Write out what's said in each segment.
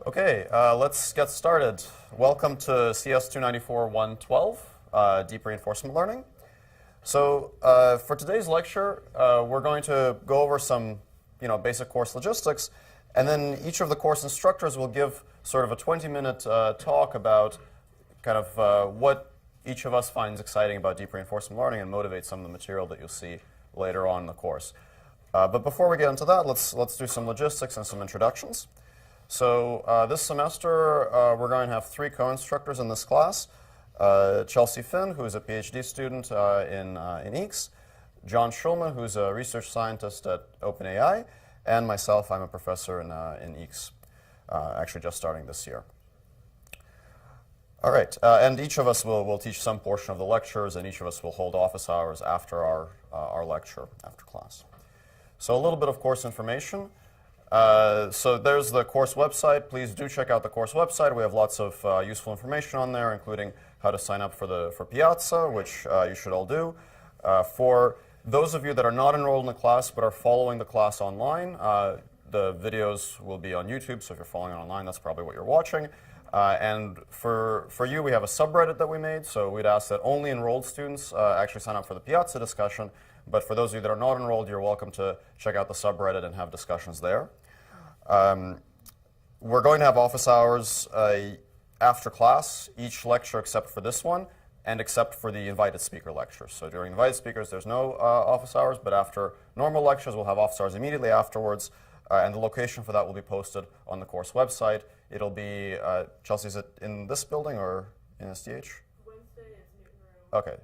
Okay, let's get started. Welcome to CS 294-112, Deep Reinforcement Learning. So for today's lecture, we're going to go over some basic course logistics, and then each of the course instructors will give sort of a 20-minute talk about kind of what each of us finds exciting about deep reinforcement learning and motivate some of the material that you'll see later on in the course. But before we get into that, let's do some logistics and some introductions. So this semester, we're going to have 3 co-instructors in this class. Chelsea Finn, who is a PhD student in EECS, John Schulman, who's a research scientist at OpenAI, and myself, I'm a professor in EECS, actually just starting this year. All right, and each of us will teach some portion of the lectures, and each of us will hold office hours after our lecture, after class. So a little bit of course information. So there's the course website. Please do check out the course website. We have lots of useful information on there, including how to sign up for Piazza, which you should all do. For those of you that are not enrolled in the class but are following the class online, the videos will be on YouTube, so if you're following online, that's probably what you're watching. And for you, we have a subreddit that we made, so we'd ask that only enrolled students actually sign up for the Piazza discussion. But for those of you that are not enrolled, you're welcome to check out the subreddit and have discussions there. We're going to have office hours after class, each lecture except for this one, and except for the invited speaker lectures. So during invited speakers, there's no office hours, but after normal lectures, we'll have office hours immediately afterwards, and the location for that will be posted on the course website. It'll be, Chelsea, is it in this building or in SDH? Wednesday is Newton Room. Okay.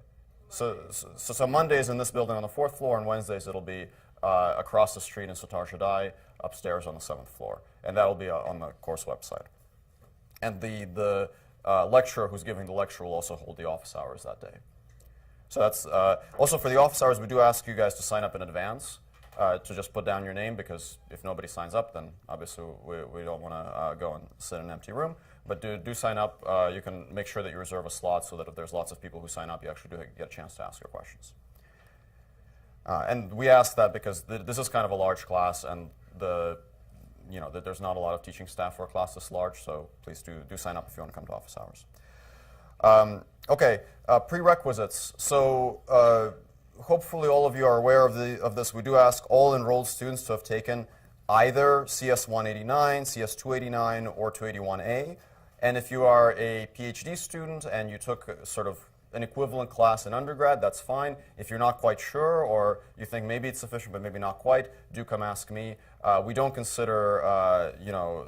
So Monday is in this building on the 4th floor, and Wednesdays it'll be across the street in Satar Shadai, upstairs on the 7th floor. And that'll be on the course website. And the lecturer who's giving the lecture will also hold the office hours that day. So that's also for the office hours, we do ask you guys to sign up in advance, to just put down your name, because if nobody signs up, then obviously we don't want to go and sit in an empty room. But do sign up. You can make sure that you reserve a slot so that if there's lots of people who sign up, you actually do get a chance to ask your questions. And we ask that because this is kind of a large class, and that there's not a lot of teaching staff for a class this large, so please do sign up if you want to come to office hours. Okay, prerequisites. So hopefully all of you are aware of this. We do ask all enrolled students to have taken either CS 189, CS 289, or 281A. And if you are a PhD student and you took sort of an equivalent class in undergrad, that's fine. If you're not quite sure, or you think maybe it's sufficient but maybe not quite, do come ask me. We don't consider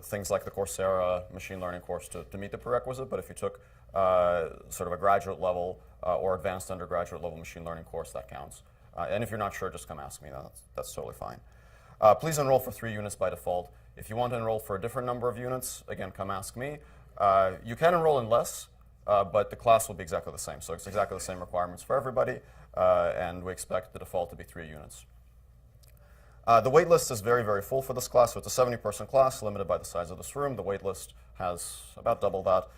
things like the Coursera machine learning course to meet the prerequisite, but if you took sort of a graduate level or advanced undergraduate level machine learning course, that counts. And if you're not sure, just come ask me. That's totally fine. Please enroll for 3 units by default. If you want to enroll for a different number of units, again, come ask me. You can enroll in less, but the class will be exactly the same. So it's exactly the same requirements for everybody, and we expect the default to be 3 units. The wait list is very, very full for this class, so it's a 70-person class, limited by the size of this room. The wait list has about double that.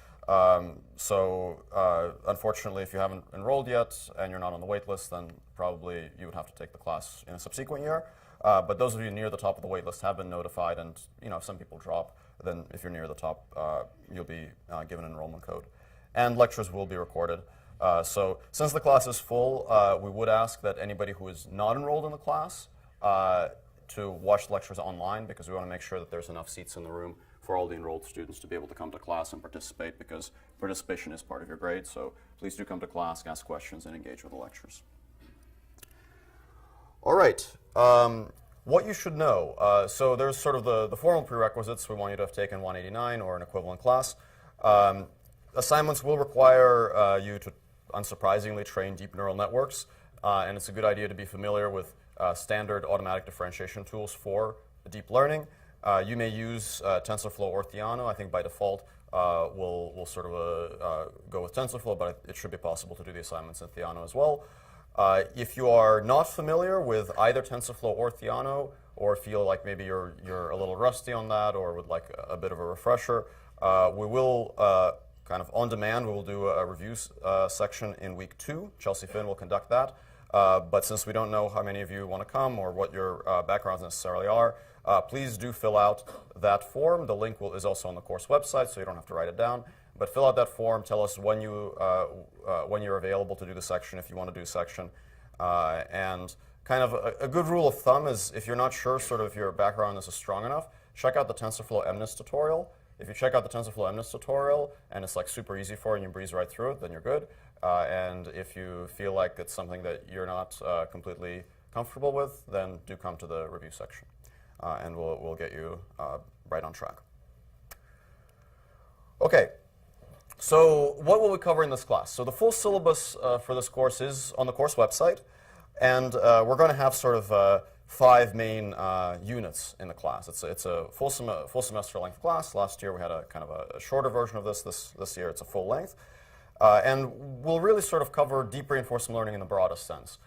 Unfortunately, if you haven't enrolled yet and you're not on the wait list, then probably you would have to take the class in a subsequent year. But those of you near the top of the wait list have been notified, and if some people drop, then if you're near the top, you'll be given an enrollment code. And lectures will be recorded. So since the class is full, we would ask that anybody who is not enrolled in the class to watch lectures online, because we want to make sure that there's enough seats in the room for all the enrolled students to be able to come to class and participate, because participation is part of your grade. So please do come to class, ask questions, and engage with the lectures. All right. What you should know. So there's sort of the formal prerequisites. We want you to have taken 189 or an equivalent class. Assignments will require you to, unsurprisingly, train deep neural networks. And it's a good idea to be familiar with standard automatic differentiation tools for deep learning. You may use TensorFlow or Theano. I think by default, we'll sort of go with TensorFlow, but it should be possible to do the assignments in Theano as well. If you are not familiar with either TensorFlow or Theano, or feel like maybe you're a little rusty on that, or would like a bit of a refresher, we will kind of on demand, we will do a review section in week 2. Chelsea Finn will conduct that. But since we don't know how many of you want to come or what your backgrounds necessarily are, please do fill out that form. The link is also on the course website, so you don't have to write it down. But fill out that form. Tell us when you're available to do the section, if you want to do a section. And kind of a good rule of thumb is if you're not sure sort of if your background is strong enough, check out the TensorFlow MNIST tutorial. If you check out the TensorFlow MNIST tutorial and it's like super easy for you and you breeze right through it, then you're good. And if you feel like it's something that you're not completely comfortable with, then do come to the review section. And we'll get you right on track. Okay, so what will we cover in this class? So the full syllabus for this course is on the course website. And we're going to have sort of 5 main units in the class. It's a full semester length class. Last year we had a kind of a shorter version of this. This year it's a full length. And we'll really sort of cover deep reinforcement learning in the broadest sense.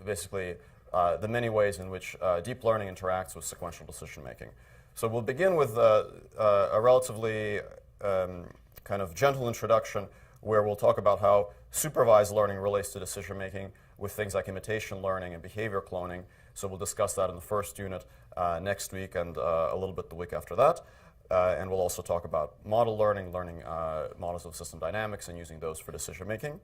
Basically, the many ways in which deep learning interacts with sequential decision making. So we'll begin with a relatively kind of gentle introduction where we'll talk about how supervised learning relates to decision making with things like imitation learning and behavior cloning. So we'll discuss that in the first unit next week and a little bit the week after that. And we'll also talk about model learning models of system dynamics and using those for decision making.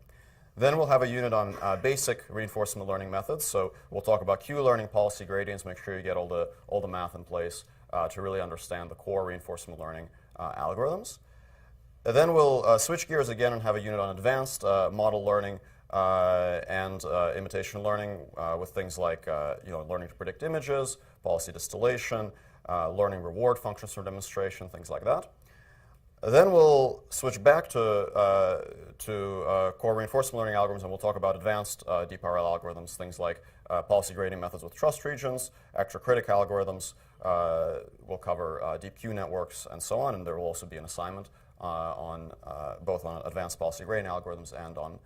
Then we'll have a unit on basic reinforcement learning methods. So we'll talk about Q-learning, policy gradients, make sure you get all the math in place to really understand the core reinforcement learning algorithms. Then we'll switch gears again and have a unit on advanced model learning and imitation learning with things like learning to predict images, policy distillation, learning reward functions for demonstration, things like that. Then we'll switch back to core reinforcement learning algorithms, and we'll talk about advanced deep RL algorithms, things like policy gradient methods with trust regions, actor-critic algorithms. We'll cover deep Q networks and so on, and there will also be an assignment on both on advanced policy gradient algorithms and on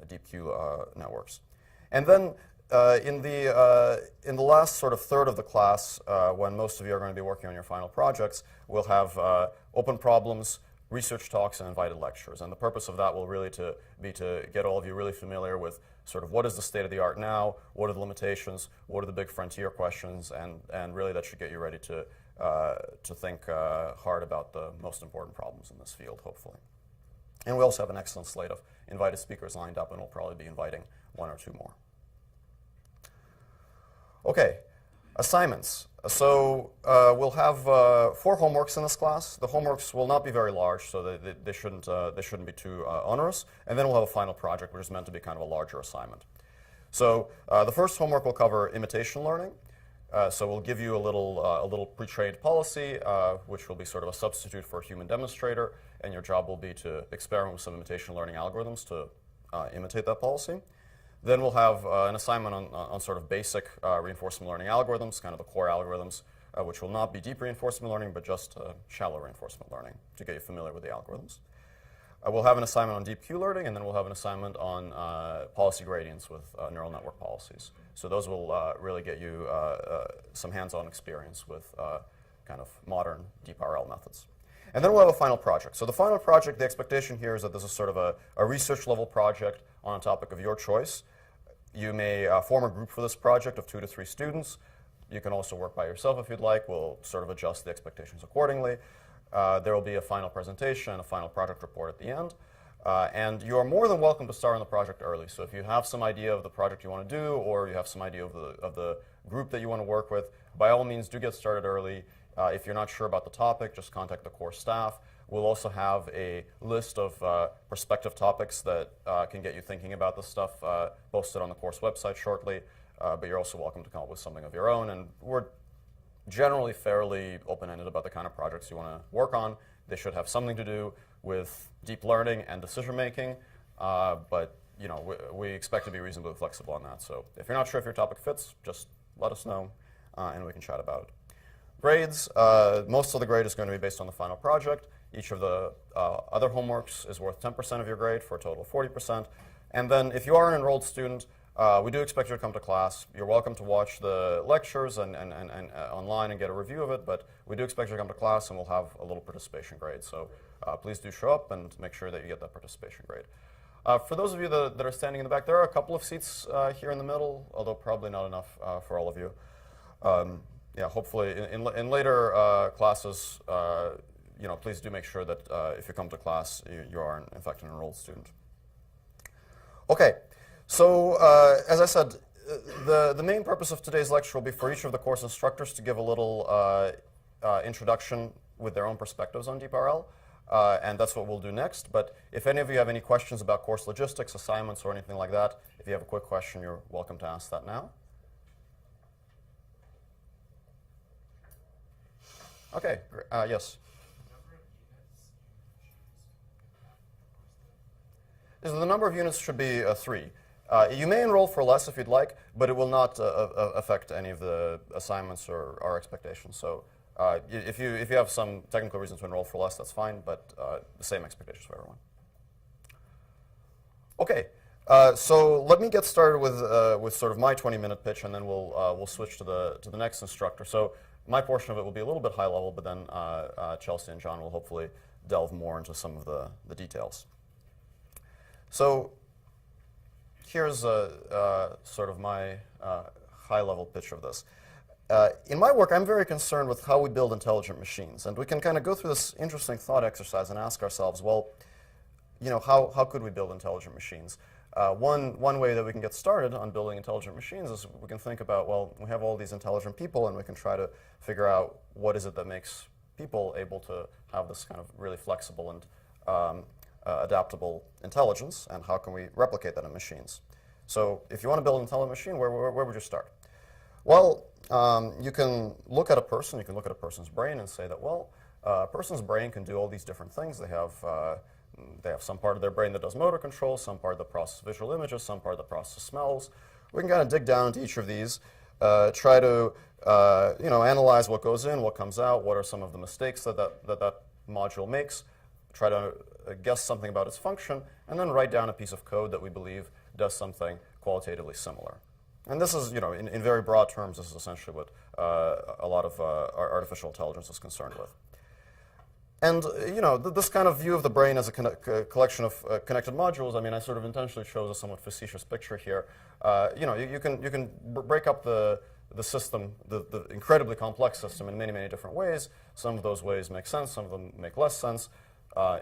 deep Q networks. And then in the last sort of third of the class, when most of you are going to be working on your final projects, we'll have open problems, research talks, and invited lectures. And the purpose of that will really be to get all of you really familiar with sort of what is the state of the art now, what are the limitations, what are the big frontier questions, and really that should get you ready to think hard about the most important problems in this field, hopefully. And we also have an excellent slate of invited speakers lined up, and we'll probably be inviting 1 or 2 more. Okay, assignments. So we'll have 4 homeworks in this class. The homeworks will not be very large, so they shouldn't be too onerous. And then we'll have a final project, which is meant to be kind of a larger assignment. So the first homework will cover imitation learning. So we'll give you a little pre-trained policy, which will be sort of a substitute for a human demonstrator, and your job will be to experiment with some imitation learning algorithms to imitate that policy. Then we'll have an assignment on sort of basic reinforcement learning algorithms, kind of the core algorithms, which will not be deep reinforcement learning, but just shallow reinforcement learning to get you familiar with the algorithms. We'll have an assignment on deep Q learning, and then we'll have an assignment on policy gradients with neural network policies. So those will really get you some hands-on experience with kind of modern deep RL methods. And then we'll have a final project. So the final project, the expectation here is that this is sort of a research level project on a topic of your choice. You may form a group for this project of 2 to 3 students. You can also work by yourself if you'd like. We'll sort of adjust the expectations accordingly. There will be a final presentation and a final project report at the end. And you are more than welcome to start on the project early. So if you have some idea of the project you want to do, or you have some idea of the group that you want to work with, by all means do get started early. If you're not sure about the topic, just contact the course staff. We'll also have a list of prospective topics that can get you thinking about this stuff posted on the course website shortly. But you're also welcome to come up with something of your own. And we're generally fairly open-ended about the kind of projects you want to work on. They should have something to do with deep learning and decision-making. But we expect to be reasonably flexible on that. So if you're not sure if your topic fits, just let us know, and we can chat about it. Grades, most of the grade is going to be based on the final project. Each of the other homeworks is worth 10% of your grade for a total of 40%. And then if you are an enrolled student, we do expect you to come to class. You're welcome to watch the lectures and online and get a review of it, but we do expect you to come to class, and we'll have a little participation grade. So please do show up and make sure that you get that participation grade. For those of you that are standing in the back, there are a couple of seats here in the middle, although probably not enough for all of you. Yeah, hopefully in later classes, please do make sure that if you come to class, you are in fact an enrolled student. Okay, so as I said, the main purpose of today's lecture will be for each of the course instructors to give a little introduction with their own perspectives on DeepRL. And that's what we'll do next. But if any of you have any questions about course logistics, assignments, or anything like that, if you have a quick question, you're welcome to ask that now. Okay, yes? The number of units should be 3. You may enroll for less if you'd like, but it will not affect any of the assignments or our expectations. So if you have some technical reason to enroll for less, that's fine, but the same expectations for everyone. Okay, so let me get started with sort of my 20-minute pitch, and then we'll switch to the next instructor. So my portion of it will be a little bit high level, but then Chelsea and John will hopefully delve more into some of the details. So here's sort of my high-level pitch of this. In my work, I'm very concerned with how we build intelligent machines. And we can kind of go through this interesting thought exercise and ask ourselves, well, how could we build intelligent machines? One way that we can get started on building intelligent machines is we can think about, well, we have all these intelligent people, and we can try to figure out what is it that makes people able to have this kind of really flexible and adaptable intelligence, and how can we replicate that in machines? So if you want to build an intelligent machine, where would you start? Well, you can look at a person, you can look at a person's brain and say that, well, a person's brain can do all these different things. They have some part of their brain that does motor control, some part that processes visual images, some part that processes smells. We can kind of dig down into each of these, try to analyze what goes in, what comes out, what are some of the mistakes that module makes, try to guess something about its function, and then write down a piece of code that we believe does something qualitatively similar. And this is, in very broad terms, this is essentially what a lot of our artificial intelligence is concerned with. And, this kind of view of the brain as a collection of connected modules, I mean, I sort of intentionally chose a somewhat facetious picture here. You can break up the system, the incredibly complex system, in many, many different ways. Some of those ways make sense, some of them make less sense.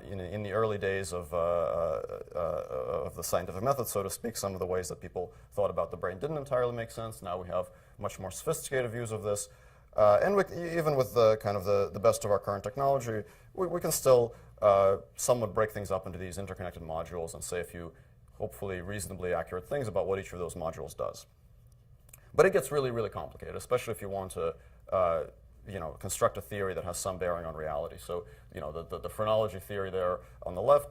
In the early days of the scientific method, so to speak, some of the ways that people thought about the brain didn't entirely make sense. Now we have much more sophisticated views of this. And even with the kind of the best of our current technology, we can still somewhat break things up into these interconnected modules and say a few hopefully reasonably accurate things about what each of those modules does. But it gets really, really complicated, especially if you want to construct a theory that has some bearing on reality. So, the phrenology theory there on the left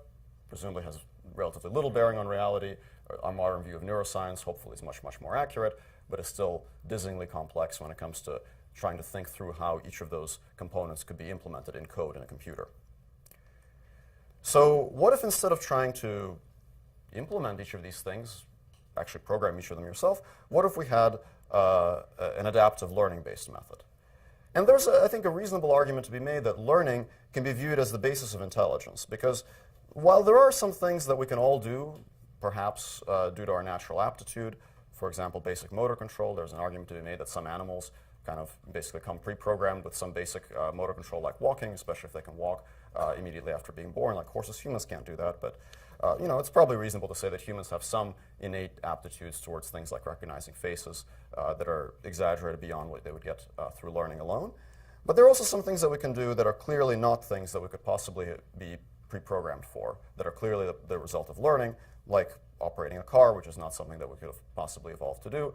presumably has relatively little bearing on reality. Our modern view of neuroscience hopefully is much, much more accurate, but is still dizzyingly complex when it comes to trying to think through how each of those components could be implemented in code in a computer. So what if instead of trying to implement each of these things, actually program each of them yourself, what if we had an adaptive learning-based method? And there's, I think, a reasonable argument to be made that learning can be viewed as the basis of intelligence, because while there are some things that we can all do, perhaps due to our natural aptitude, for example, basic motor control, there's an argument to be made that some animals kind of basically come pre-programmed with some basic motor control like walking, especially if they can walk immediately after being born. Like horses, humans can't do that, but it's probably reasonable to say that humans have some innate aptitudes towards things like recognizing faces that are exaggerated beyond what they would get through learning alone. But there are also some things that we can do that are clearly not things that we could possibly be pre-programmed for, that are clearly the result of learning, like operating a car, which is not something that we could have possibly evolved to do.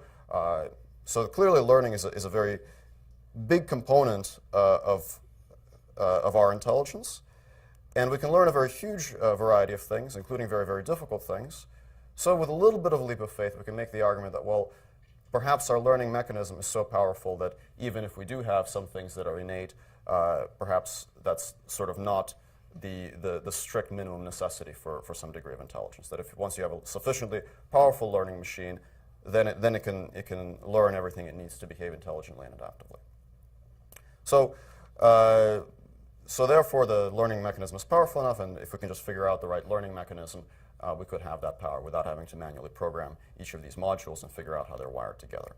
So clearly learning is a very big component of our intelligence. And we can learn a very huge variety of things, including very, very difficult things. So with a little bit of a leap of faith, we can make the argument that, well, perhaps our learning mechanism is so powerful that even if we do have some things that are innate, perhaps that's sort of not the strict minimum necessity for some degree of intelligence. That if once you have a sufficiently powerful learning machine, then it can learn everything it needs to behave intelligently and adaptively. So therefore, the learning mechanism is powerful enough, and if we can just figure out the right learning mechanism, we could have that power without having to manually program each of these modules and figure out how they're wired together.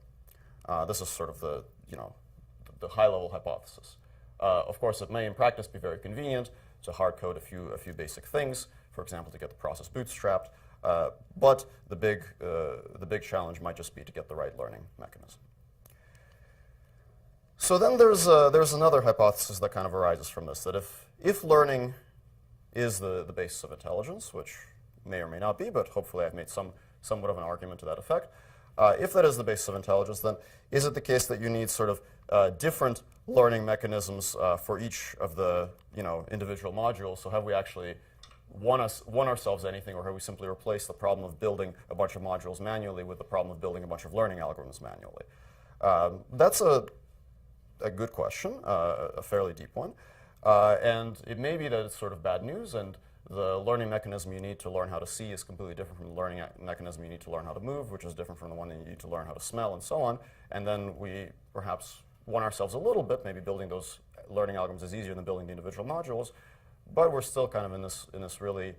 This is sort of the high-level hypothesis. Of course, it may in practice be very convenient to hard code a few basic things, for example, to get the process bootstrapped. But the big challenge might just be to get the right learning mechanism. So then there's another hypothesis that kind of arises from this, that if learning is the basis of intelligence, which may or may not be, but hopefully I've made somewhat of an argument to that effect. If that is the basis of intelligence, then is it the case that you need sort of different learning mechanisms for each of the individual modules? So have we actually won ourselves anything, or have we simply replaced the problem of building a bunch of modules manually with the problem of building a bunch of learning algorithms manually? That's a good question, a fairly deep one. And it may be that it's sort of bad news, and the learning mechanism you need to learn how to see is completely different from the learning mechanism you need to learn how to move, which is different from the one that you need to learn how to smell, and so on. And then we perhaps won ourselves a little bit. Maybe building those learning algorithms is easier than building the individual modules, but we're still kind of in this really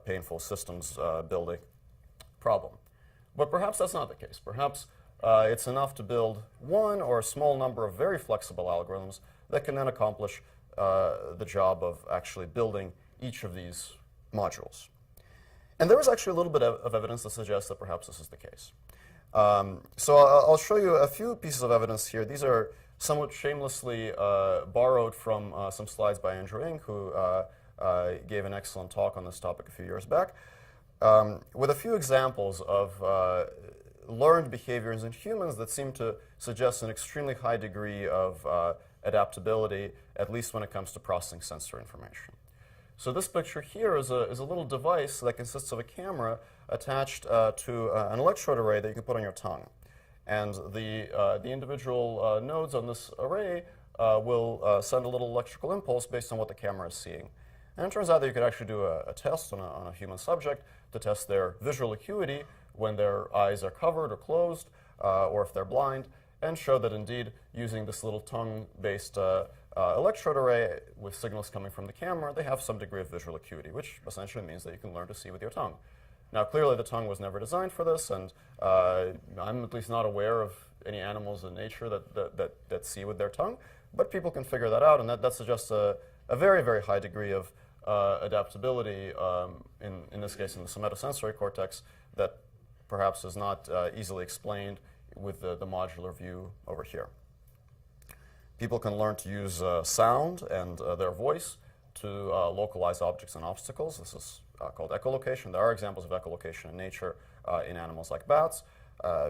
painful systems building problem. But perhaps that's not the case. Perhaps it's enough to build one or a small number of very flexible algorithms that can then accomplish the job of actually building each of these modules. And there is actually a little bit of evidence that suggests that perhaps this is the case. So I'll show you a few pieces of evidence here. These are somewhat shamelessly borrowed from some slides by Andrew Ng, who gave an excellent talk on this topic a few years back, with a few examples of learned behaviors in humans that seem to suggest an extremely high degree of adaptability, at least when it comes to processing sensory information. So this picture here is a little device that consists of a camera attached to an electrode array that you can put on your tongue. And the individual nodes on this array will send a little electrical impulse based on what the camera is seeing. And it turns out that you could actually do a test on a human subject to test their visual acuity when their eyes are covered or closed, or if they're blind, and show that indeed using this little tongue-based electrode array with signals coming from the camera, they have some degree of visual acuity, which essentially means that you can learn to see with your tongue. Now, clearly the tongue was never designed for this, and I'm at least not aware of any animals in nature that see with their tongue, but people can figure that out, and that suggests a very, very high degree of adaptability, in this case in the somatosensory cortex, that perhaps is not easily explained with the modular view over here. People can learn to use sound and their voice to localize objects and obstacles. This is called echolocation. There are examples of echolocation in nature in animals like bats.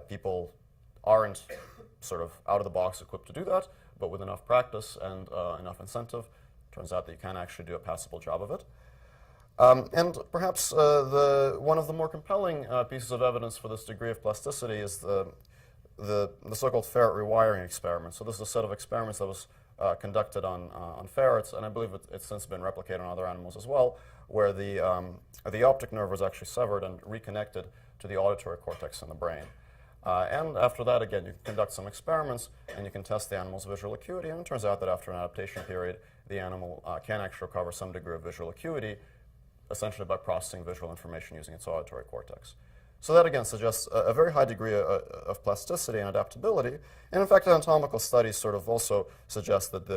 People aren't sort of out of the box equipped to do that, but with enough practice and enough incentive, turns out that you can actually do a passable job of it. And perhaps one of the more compelling pieces of evidence for this degree of plasticity is the so-called ferret rewiring experiment. So this is a set of experiments that was conducted on ferrets, and I believe it's since been replicated on other animals as well, where the optic nerve was actually severed and reconnected to the auditory cortex in the brain. And after that, again, you can conduct some experiments, and you can test the animal's visual acuity, and it turns out that after an adaptation period, the animal can actually recover some degree of visual acuity, essentially by processing visual information using its auditory cortex. So that, again, suggests a very high degree of plasticity and adaptability. And in fact, anatomical studies sort of also suggest that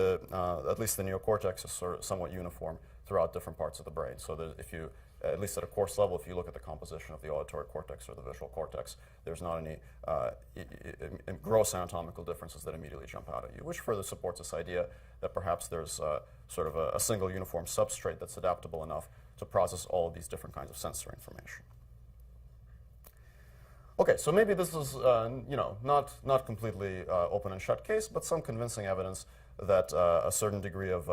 at least the neocortex is sort of somewhat uniform throughout different parts of the brain. So that if you, at least at a coarse level, if you look at the composition of the auditory cortex or the visual cortex, there's not any gross anatomical differences that immediately jump out at you, which further supports this idea that perhaps there's sort of a single uniform substrate that's adaptable enough to process all of these different kinds of sensory information. Okay, so maybe this is not completely open and shut case, but some convincing evidence that a certain degree of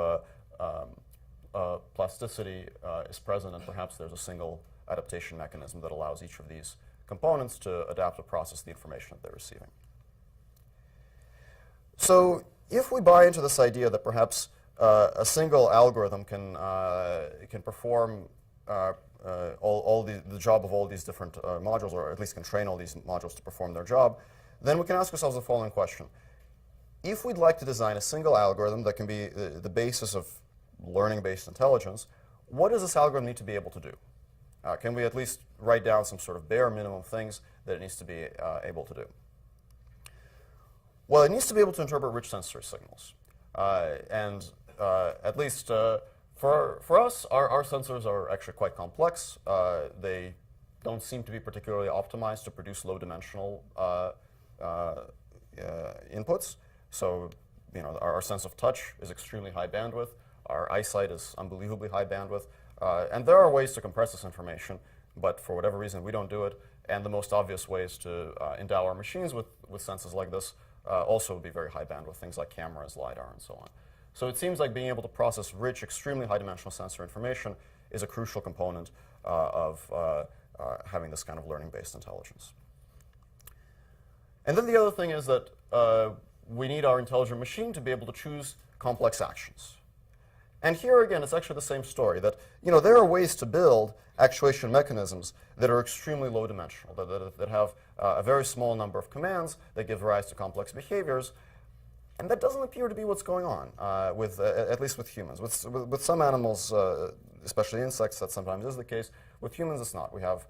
plasticity is present, and perhaps there's a single adaptation mechanism that allows each of these components to adapt to process the information that they're receiving. So if we buy into this idea that perhaps a single algorithm can perform the job of all these different modules, or at least can train all these modules to perform their job, then we can ask ourselves the following question. If we'd like to design a single algorithm that can be the basis of learning-based intelligence, what does this algorithm need to be able to do? Can we at least write down some sort of bare minimum things that it needs to be able to do? Well, it needs to be able to interpret rich sensory signals. At least for us, our sensors are actually quite complex. They don't seem to be particularly optimized to produce low-dimensional inputs. So, our sense of touch is extremely high bandwidth. Our eyesight is unbelievably high bandwidth. And there are ways to compress this information, but for whatever reason, we don't do it. And the most obvious ways to endow our machines with senses like this also would be very high bandwidth, things like cameras, LiDAR, and so on. So it seems like being able to process rich, extremely high-dimensional sensor information is a crucial component of having this kind of learning-based intelligence. And then the other thing is that we need our intelligent machine to be able to choose complex actions. And here again, it's actually the same story, that there are ways to build actuation mechanisms that are extremely low-dimensional, that have a very small number of commands that give rise to complex behaviors. And that doesn't appear to be what's going on, at least with humans. With some animals, especially insects, that sometimes is the case. With humans, it's not. We have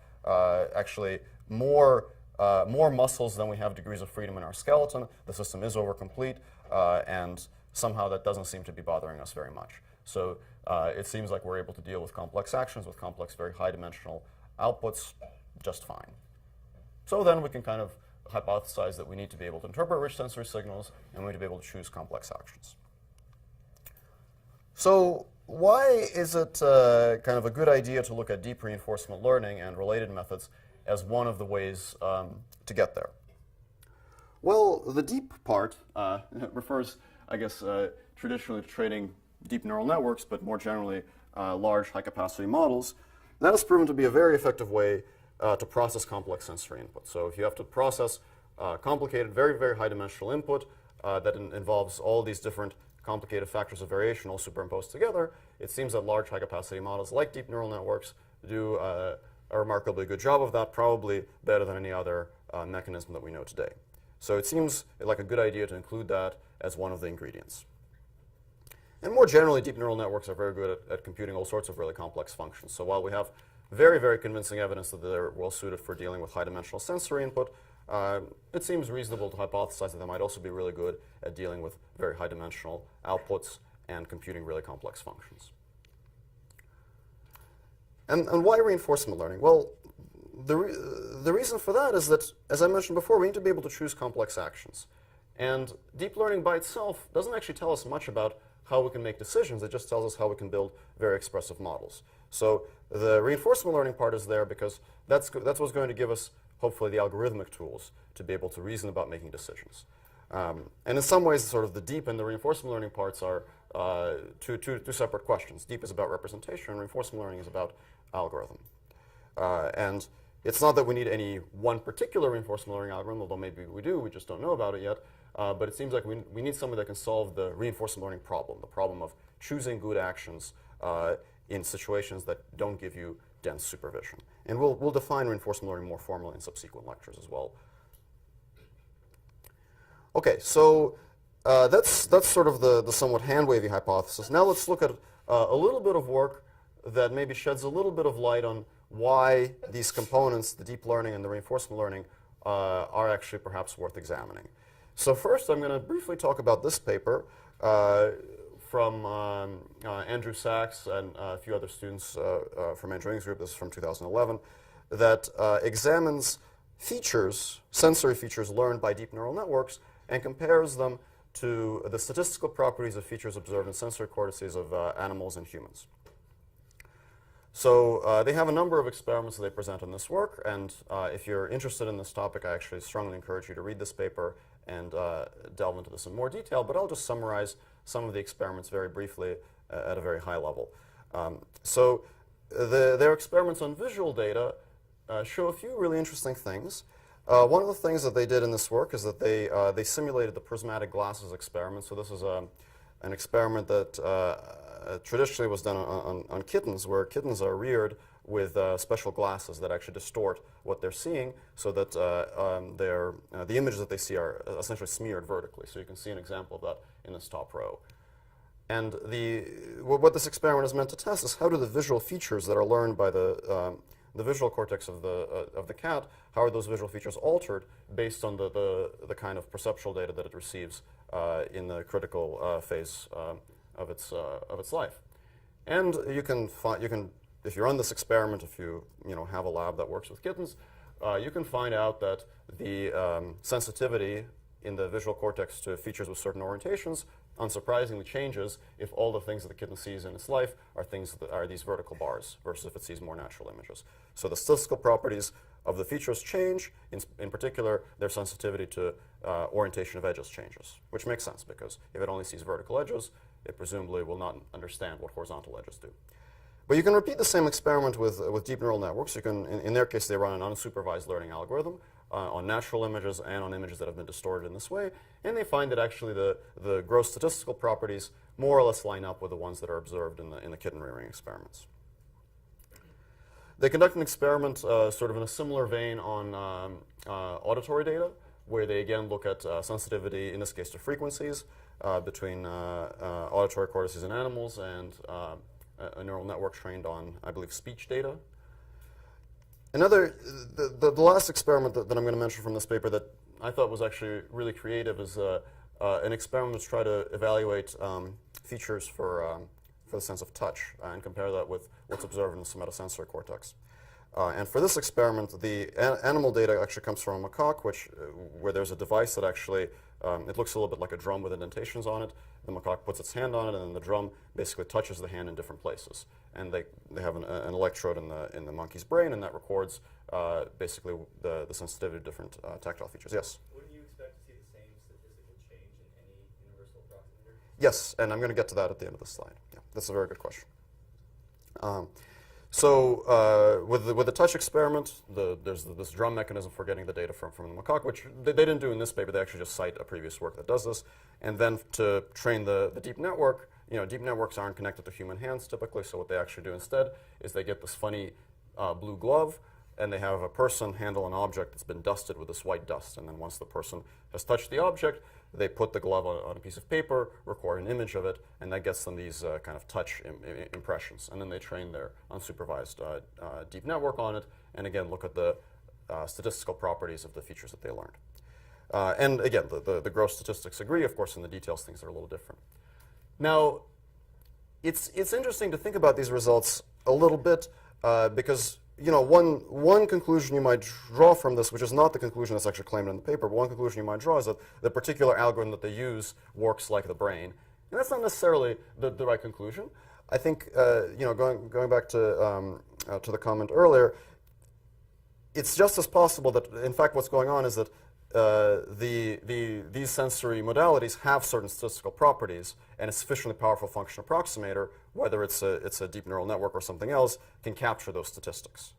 actually more muscles than we have degrees of freedom in our skeleton. The system is overcomplete, and somehow that doesn't seem to be bothering us very much. So it seems like we're able to deal with complex actions, with complex, very high-dimensional outputs just fine. So then we can kind of hypothesize that we need to be able to interpret rich sensory signals, and we need to be able to choose complex actions. So why is it kind of a good idea to look at deep reinforcement learning and related methods as one of the ways to get there? Well, the deep part refers, I guess, traditionally to training deep neural networks, but more generally large high-capacity models. That has proven to be a very effective way to process complex sensory input. So if you have to process complicated, very, very high-dimensional input that involves all these different complicated factors of variation all superimposed together, it seems that large high-capacity models like deep neural networks do a remarkably good job of that, probably better than any other mechanism that we know today. So it seems like a good idea to include that as one of the ingredients. And more generally, deep neural networks are very good at computing all sorts of really complex functions. So while we have very, very convincing evidence that they're well suited for dealing with high-dimensional sensory input, it seems reasonable to hypothesize that they might also be really good at dealing with very high-dimensional outputs and computing really complex functions. And why reinforcement learning? Well, the reason for that is that, as I mentioned before, we need to be able to choose complex actions. And deep learning by itself doesn't actually tell us much about how we can make decisions. It just tells us how we can build very expressive models. So the reinforcement learning part is there because that's what's going to give us, hopefully, the algorithmic tools to be able to reason about making decisions. And in some ways, sort of the deep and the reinforcement learning parts are two separate questions. Deep is about representation, and reinforcement learning is about algorithm. And it's not that we need any one particular reinforcement learning algorithm, although maybe we do, we just don't know about it yet. But it seems like we need something that can solve the reinforcement learning problem, the problem of choosing good actions in situations that don't give you dense supervision. And we'll define reinforcement learning more formally in subsequent lectures as well. Okay, so that's sort of the somewhat hand-wavy hypothesis. Now let's look at a little bit of work that maybe sheds a little bit of light on why these components, the deep learning and the reinforcement learning, are actually perhaps worth examining. So first, I'm going to briefly talk about this paper from Andrew Sachs and a few other students from Engineering's group. This is from 2011, that examines features, sensory features learned by deep neural networks, and compares them to the statistical properties of features observed in sensory cortices of animals and humans. So they have a number of experiments that they present in this work, and if you're interested in this topic, I actually strongly encourage you to read this paper and delve into this in more detail, but I'll just summarize some of the experiments very briefly at a very high level. So their experiments on visual data show a few really interesting things. One of the things that they did in this work is that they simulated the prismatic glasses experiment. So this is an experiment that traditionally was done on kittens, where kittens are reared with special glasses that actually distort what they're seeing, so that the images that they see are essentially smeared vertically. So you can see an example of that in this top row. And what this experiment is meant to test is how do the visual features that are learned by the the visual cortex of the cat, how are those visual features altered based on the kind of perceptual data that it receives in the critical phase of its life. And you can if you run this experiment, if you have a lab that works with kittens, you can find out that the sensitivity in the visual cortex to features with certain orientations unsurprisingly changes if all the things that the kitten sees in its life are things that are these vertical bars versus if it sees more natural images. So the statistical properties of the features change. In particular, their sensitivity to orientation of edges changes, which makes sense because if it only sees vertical edges, it presumably will not understand what horizontal edges do. But you can repeat the same experiment with deep neural networks. You can, in their case, they run an unsupervised learning algorithm on natural images and on images that have been distorted in this way, and they find that actually the gross statistical properties more or less line up with the ones that are observed in the kitten rearing experiments. They conduct an experiment sort of in a similar vein on auditory data, where they again look at sensitivity, in this case to frequencies, between auditory cortices in animals and a neural network trained on, I believe, speech data. The last experiment that I'm going to mention from this paper that I thought was actually really creative is an experiment to try to evaluate features for the sense of touch and compare that with what's observed in the somatosensory cortex. And for this experiment, the animal data actually comes from a macaque, where there's a device that actually, it looks a little bit like a drum with indentations on it. The macaque puts its hand on it, and then the drum basically touches the hand in different places. And they have an electrode in the monkey's brain, and that records basically the sensitivity to different tactile features. Yes? Wouldn't you expect to see the same statistical change in any universal approximator? Yes, and I'm going to get to that at the end of the slide. Yeah, that's a very good question. So with the touch experiment, there's this drum mechanism for getting the data from the macaque, which they didn't do in this paper. They actually just cite a previous work that does this. And then to train the deep network, deep networks aren't connected to human hands typically, so what they actually do instead is they get this funny blue glove, and they have a person handle an object that's been dusted with this white dust. And then once the person has touched the object, they put the glove on a piece of paper, record an image of it, and that gets them these kind of touch impressions. And then they train their unsupervised deep network on it, and again look at the statistical properties of the features that they learned. And again, the gross statistics agree. Of course, in the details, things are a little different. Now, it's interesting to think about these results a little bit because one conclusion you might draw from this, which is not the conclusion that's actually claimed in the paper, but one conclusion you might draw is that the particular algorithm that they use works like the brain. And that's not necessarily the right conclusion. I think, going back to the comment earlier, it's just as possible that, in fact, what's going on is that these sensory modalities have certain statistical properties, and a sufficiently powerful function approximator, whether it's a deep neural network or something else, can capture those statistics.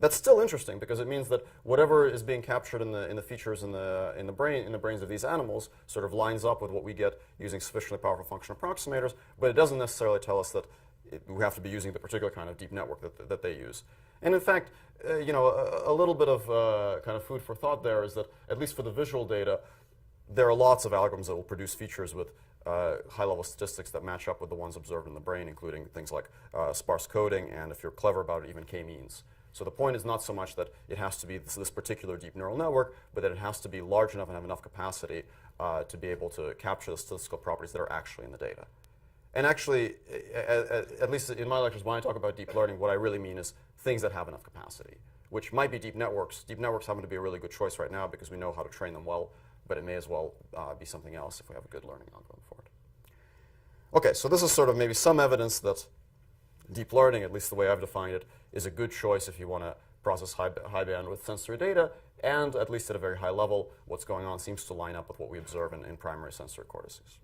That's still interesting because it means that whatever is being captured in the features in the brains of these animals sort of lines up with what we get using sufficiently powerful function approximators, but it doesn't necessarily tell us that we have to be using the particular kind of deep network that they use. And in fact, a little bit of kind of food for thought there is that, at least for the visual data, there are lots of algorithms that will produce features with high-level statistics that match up with the ones observed in the brain, including things like sparse coding and, if you're clever about it, even k-means. So the point is not so much that it has to be this particular deep neural network, but that it has to be large enough and have enough capacity to be able to capture the statistical properties that are actually in the data. And actually, at least in my lectures, when I talk about deep learning, what I really mean is things that have enough capacity, which might be deep networks. Deep networks happen to be a really good choice right now because we know how to train them well, but it may as well be something else if we have a good learning algorithm for it. Okay, so this is sort of maybe some evidence that deep learning, at least the way I've defined it, is a good choice if you want to process high bandwidth sensory data, and at least at a very high level, what's going on seems to line up with what we observe in primary sensory cortices.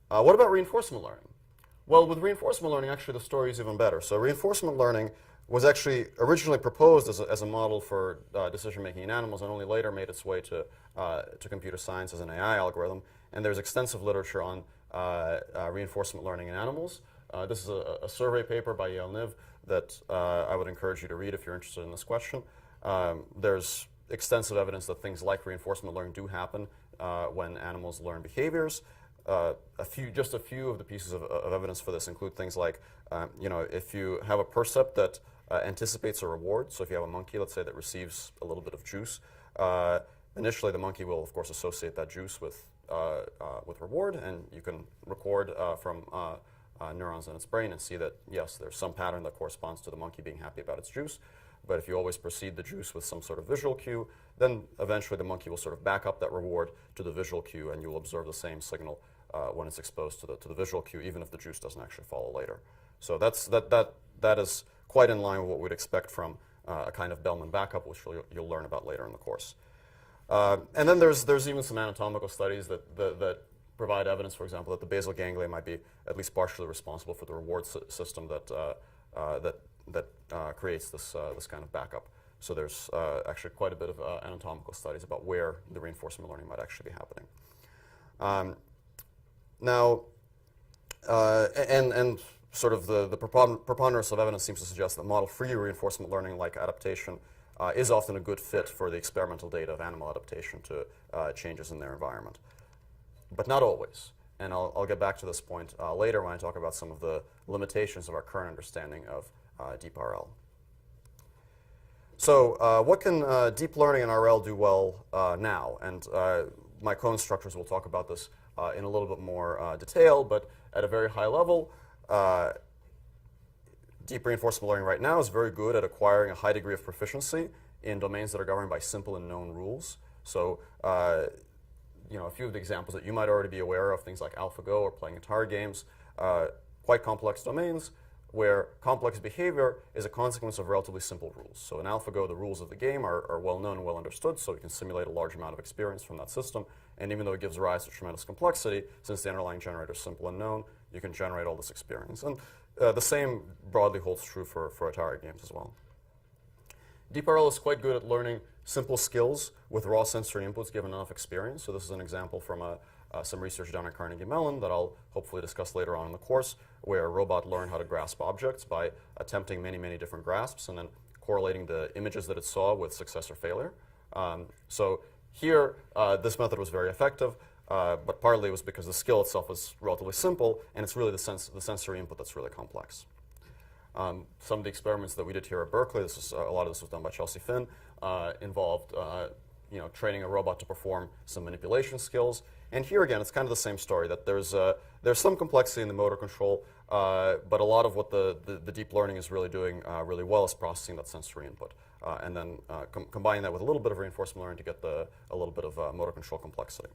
What about reinforcement learning? Well, with reinforcement learning, actually, the story is even better. So reinforcement learning was actually originally proposed as a model for decision-making in animals, and only later made its way to computer science as an AI algorithm. And there's extensive literature on reinforcement learning in animals. This is a survey paper by Yale Niv that I would encourage you to read if you're interested in this question. There's extensive evidence that things like reinforcement learning do happen when animals learn behaviors. just a few of the pieces of evidence for this include things like, if you have a percept that anticipates a reward, so if you have a monkey, let's say, that receives a little bit of juice, initially the monkey will, of course, associate that juice with reward, and you can record from neurons in its brain and see that, yes, there's some pattern that corresponds to the monkey being happy about its juice. But if you always precede the juice with some sort of visual cue, then eventually the monkey will sort of back up that reward to the visual cue, and you will observe the same signal when it's exposed to the visual cue, even if the juice doesn't actually follow later. So that is quite in line with what we'd expect from a kind of Bellman backup, which you'll learn about later in the course. And then there's even some anatomical studies that provide evidence, for example, that the basal ganglia might be at least partially responsible for the reward system that creates this kind of backup. So there's actually quite a bit of anatomical studies about where the reinforcement learning might actually be happening. And sort of the preponderance of evidence seems to suggest that model-free reinforcement learning, like adaptation, is often a good fit for the experimental data of animal adaptation to changes in their environment. But not always. And I'll get back to this point later when I talk about some of the limitations of our current understanding of deep RL. So what can deep learning and RL do well now? And my co-instructors will talk about this in a little bit more detail, but at a very high level, deep reinforcement learning right now is very good at acquiring a high degree of proficiency in domains that are governed by simple and known rules. So a few of the examples that you might already be aware of, things like AlphaGo or playing Atari games, quite complex domains where complex behavior is a consequence of relatively simple rules. So in AlphaGo, the rules of the game are well known and well understood, so you can simulate a large amount of experience from that system. And even though it gives rise to tremendous complexity, since the underlying generator is simple and known, you can generate all this experience. And the same broadly holds true for Atari games as well. DeepRL is quite good at learning simple skills with raw sensory inputs given enough experience. So this is an example from some research done at Carnegie Mellon that I'll hopefully discuss later on in the course, where a robot learned how to grasp objects by attempting many, many different grasps and then correlating the images that it saw with success or failure. So here, this method was very effective, but partly it was because the skill itself was relatively simple, and it's really the sensory input that's really complex. Some of the experiments that we did here at Berkeley, a lot of this was done by Chelsea Finn, involved training a robot to perform some manipulation skills. And here again, it's kind of the same story, that there's some complexity in the motor control, but a lot of what the deep learning is really doing really well is processing that sensory input, and then combining that with a little bit of reinforcement learning to get a little bit of motor control complexity.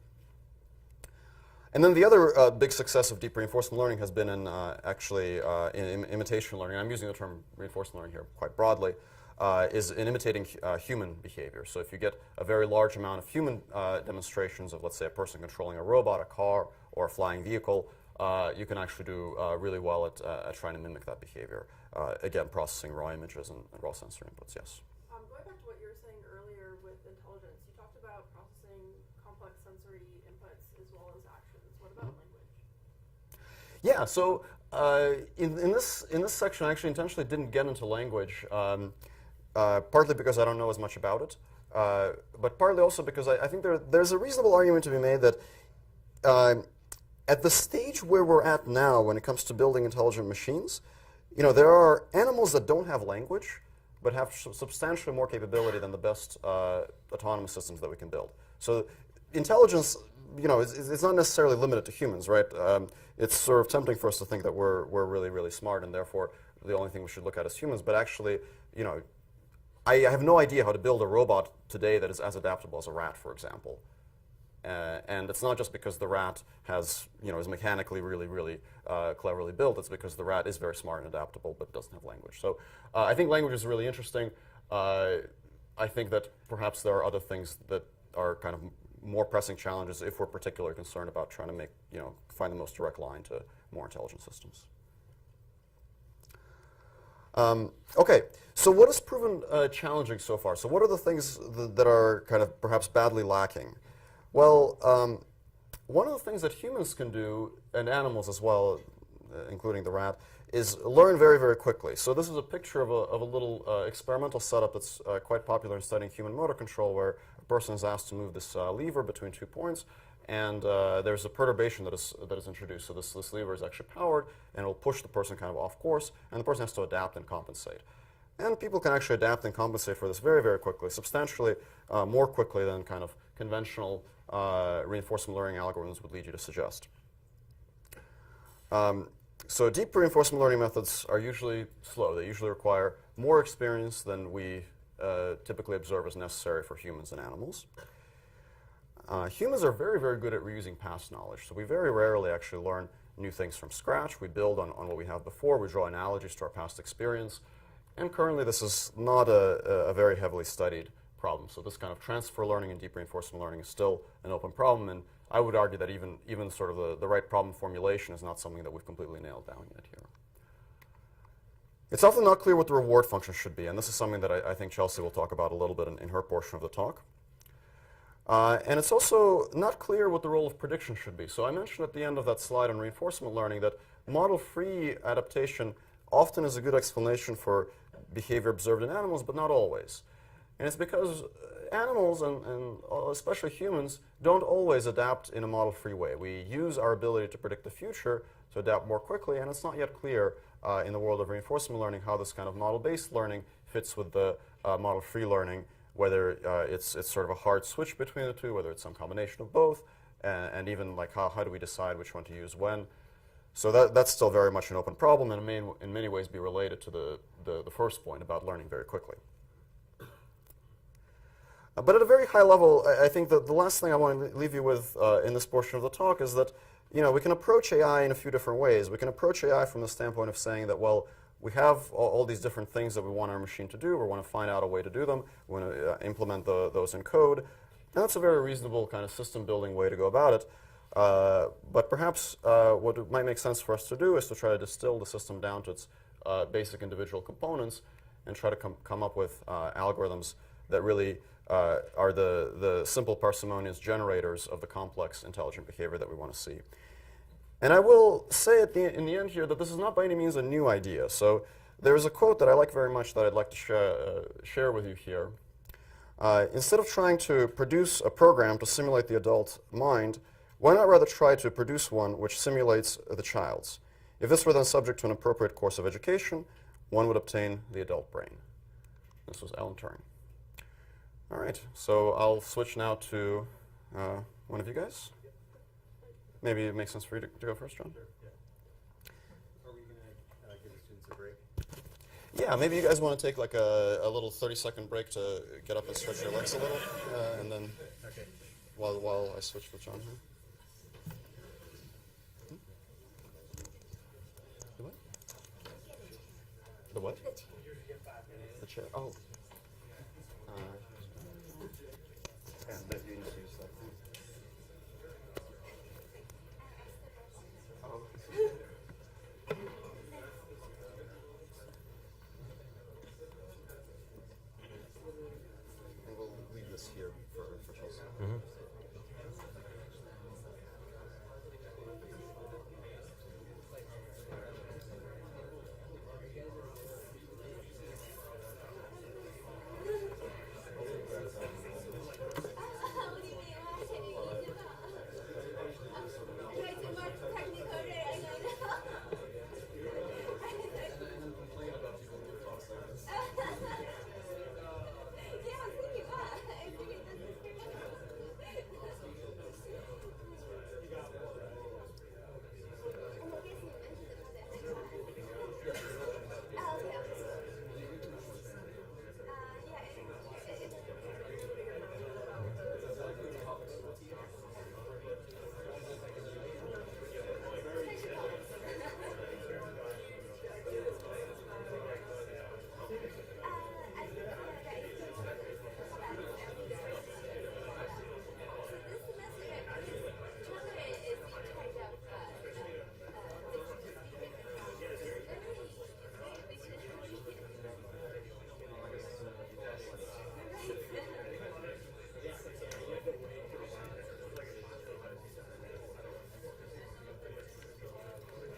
And then the other big success of deep reinforcement learning has been in in imitation learning. I'm using the term reinforcement learning here quite broadly, is in imitating human behavior. So if you get a very large amount of human demonstrations of, let's say, a person controlling a robot, a car, or a flying vehicle, you can actually do really well at trying to mimic that behavior. Again, processing raw images and raw sensory inputs, yes. Going back to what you were saying earlier with intelligence, you talked about processing complex sensory inputs as well as actions. What about language? Yeah, so in this section, I actually intentionally didn't get into language, partly because I don't know as much about it, but partly also because I think there's a reasonable argument to be made that at the stage where we're at now when it comes to building intelligent machines, there are animals that don't have language, but have substantially more capability than the best autonomous systems that we can build. So intelligence, it's not necessarily limited to humans, right? It's sort of tempting for us to think that we're really, really smart, and therefore the only thing we should look at is humans. But actually, I have no idea how to build a robot today that is as adaptable as a rat, for example. And it's not just because the rat is mechanically really, really cleverly built. It's because the rat is very smart and adaptable, but doesn't have language. So I think language is really interesting. I think that perhaps there are other things that are kind of more pressing challenges if we're particularly concerned about trying to find the most direct line to more intelligent systems. Okay, so what has proven challenging so far? So what are the things that are kind of perhaps badly lacking? Well, one of the things that humans can do, and animals as well, including the rat, is learn very, very quickly. So this is a picture of a little experimental setup that's quite popular in studying human motor control, where a person is asked to move this lever between 2 points, and there's a perturbation that is introduced. So this lever is actually powered, and it will push the person kind of off course, and the person has to adapt and compensate. And people can actually adapt and compensate for this very, very quickly, substantially more quickly than kind of conventional reinforcement learning algorithms would lead you to suggest. So deep reinforcement learning methods are usually slow. They usually require more experience than we typically observe as necessary for humans and animals. Humans are very, very good at reusing past knowledge. So we very rarely actually learn new things from scratch. We build on what we have before. We draw analogies to our past experience. And currently, this is not a very heavily studied problem. So this kind of transfer learning and deep reinforcement learning is still an open problem. And I would argue that even sort of the right problem formulation is not something that we've completely nailed down yet here. It's often not clear what the reward function should be. And this is something that I think Chelsea will talk about a little bit in her portion of the talk. And it's also not clear what the role of prediction should be. So I mentioned at the end of that slide on reinforcement learning that model-free adaptation often is a good explanation for behavior observed in animals, but not always. And it's because animals, and especially humans, don't always adapt in a model-free way. We use our ability to predict the future to adapt more quickly, and it's not yet clear in the world of reinforcement learning how this kind of model-based learning fits with the model-free learning, whether it's sort of a hard switch between the two, whether it's some combination of both, and even like how do we decide which one to use when. So that's still very much an open problem, and may in many ways be related to the first point about learning very quickly. But at a very high level, I think that the last thing I want to leave you with in this portion of the talk is that we can approach AI in a few different ways. We can approach AI from the standpoint of saying that, well, we have all these different things that we want our machine to do. We want to find out a way to do them. We want to implement those in code. And that's a very reasonable kind of system building way to go about it. But perhaps what it might make sense for us to do is to try to distill the system down to its basic individual components and try to come up with algorithms that really are the simple parsimonious generators of the complex intelligent behavior that we want to see. And I will say in the end here that this is not by any means a new idea. So there's a quote that I like very much that I'd like to share with you here. Instead of trying to produce a program to simulate the adult mind, why not rather try to produce one which simulates the child's? If this were then subject to an appropriate course of education, one would obtain the adult brain. This was Alan Turing. All right, so I'll switch now to one of you guys. Maybe it makes sense for you to go first, John? Sure, yeah. Are we going to give the students a break? Yeah, maybe you guys want to take like a little 30-second break to get up and stretch your legs a little, and then Okay. while I switch with John here. The what? The what? The chair. Oh. Yeah, that you need to use that. Oh. And we'll leave this here for Chelsea. Mm-hmm.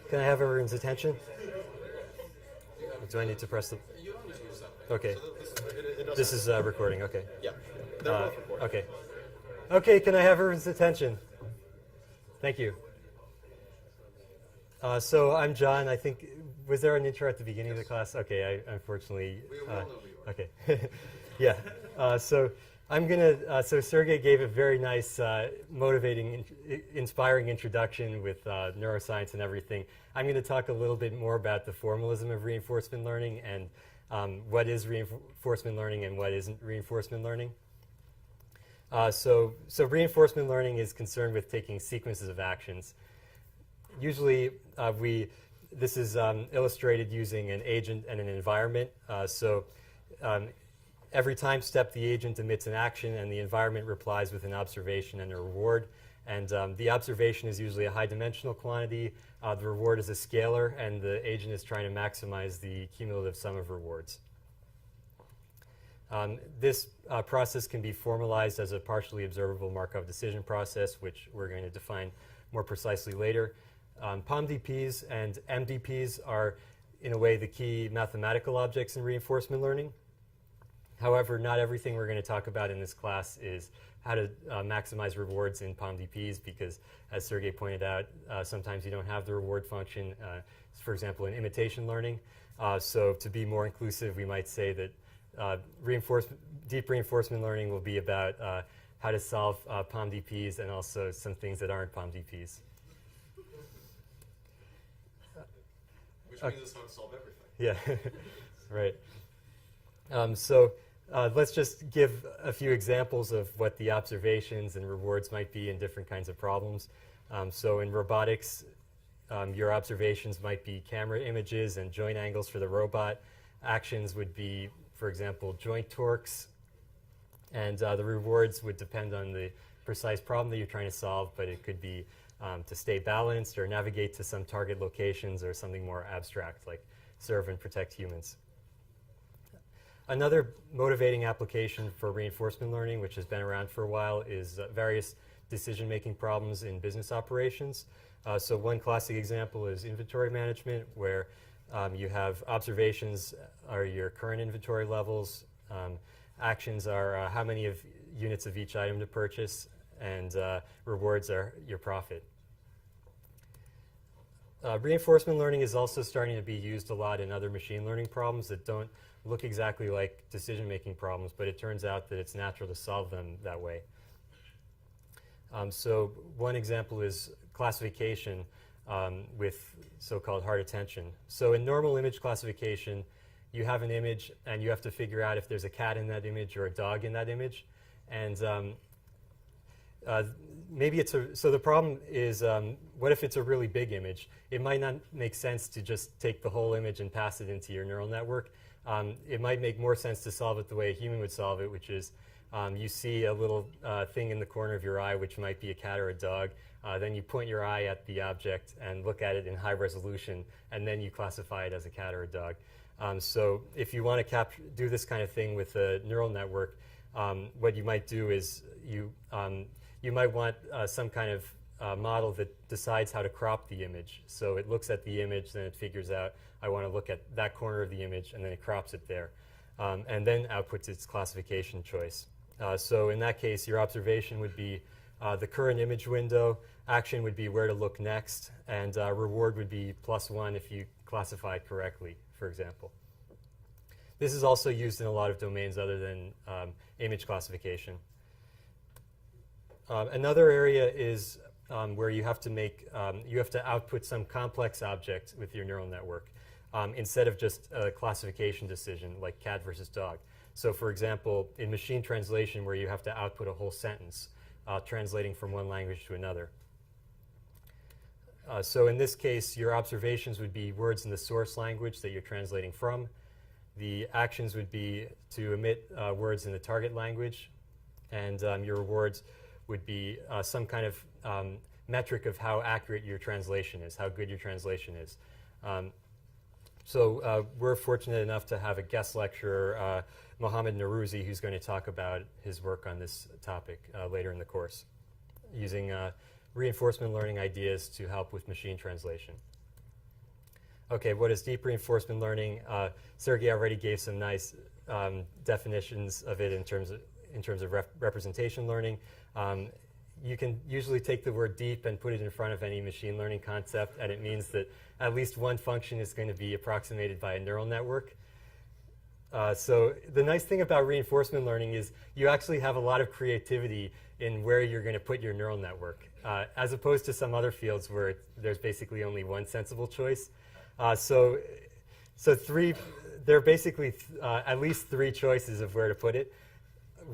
Can I have everyone's attention? Do I need to press the... You don't need to use that. Okay. So This is recording, okay. Yeah. They're both recorded. Okay. Okay, can I have everyone's attention? Thank you. So I'm John. I think, was there an intro at the beginning of the class? Okay, I unfortunately. We all know who you are. Okay. Yeah. So I'm gonna. So Sergey gave a very nice, motivating, inspiring introduction with neuroscience and everything. I'm going to talk a little bit more about the formalism of reinforcement learning and what is reinforcement learning and what isn't reinforcement learning. So reinforcement learning is concerned with taking sequences of actions. Usually, this is illustrated using an agent and an environment. Every time step, the agent emits an action, and the environment replies with an observation and a reward. And the observation is usually a high-dimensional quantity. The reward is a scalar, and the agent is trying to maximize the cumulative sum of rewards. This process can be formalized as a partially observable Markov decision process, which we're going to define more precisely later. POMDPs and MDPs are, in a way, the key mathematical objects in reinforcement learning. However, not everything we're going to talk about in this class is how to maximize rewards in POMDPs, because, as Sergey pointed out, sometimes you don't have the reward function, for example, in imitation learning. So to be more inclusive, we might say that deep reinforcement learning will be about how to solve POMDPs and also some things that aren't POMDPs. Which means it's how to solve everything. Yeah, right. Let's just give a few examples of what the observations and rewards might be in different kinds of problems. So in robotics, your observations might be camera images and joint angles for the robot. Actions would be, for example, joint torques. And the rewards would depend on the precise problem that you're trying to solve, but it could be to stay balanced or navigate to some target locations or something more abstract, like serve and protect humans. Another motivating application for reinforcement learning, which has been around for a while, is various decision-making problems in business operations. So one classic example is inventory management, where you have observations are your current inventory levels, actions are how many units of each item to purchase, and rewards are your profit. Reinforcement learning is also starting to be used a lot in other machine learning problems that don't look exactly like decision-making problems, but it turns out that it's natural to solve them that way. So one example is classification with so-called hard attention. So in normal image classification, you have an image, and you have to figure out if there's a cat in that image or a dog in that image. And so the problem is, what if it's a really big image? It might not make sense to just take the whole image and pass it into your neural network. It might make more sense to solve it the way a human would solve it, which is you see a little thing in the corner of your eye, which might be a cat or a dog. Then you point your eye at the object and look at it in high resolution, and then you classify it as a cat or a dog. So if you want to do this kind of thing with a neural network, what you might do is you might want some kind of model that decides how to crop the image. So it looks at the image, then it figures out, I want to look at that corner of the image, and then it crops it there. And then outputs its classification choice. So in that case, your observation would be the current image window, action would be where to look next, and reward would be +1 if you classify it correctly, for example. This is also used in a lot of domains other than image classification. Another area is where you have to output some complex object with your neural network instead of just a classification decision like cat versus dog. So for example, in machine translation, where you have to output a whole sentence translating from one language to another. So in this case, your observations would be words in the source language that you're translating from. The actions would be to emit words in the target language, and your rewards would be some kind of metric of how accurate your translation is, how good your translation is. So we're fortunate enough to have a guest lecturer, Mohammed Narouzi, who's going to talk about his work on this topic later in the course, using reinforcement learning ideas to help with machine translation. Okay, what is deep reinforcement learning? Sergey already gave some nice definitions of it in terms of representation learning. you can usually take the word deep and put it in front of any machine learning concept, and it means that at least one function is going to be approximated by a neural network. So the nice thing about reinforcement learning is you actually have a lot of creativity in where you're going to put your neural network, as opposed to some other fields where there's basically only one sensible choice. So there are basically at least three choices of where to put it.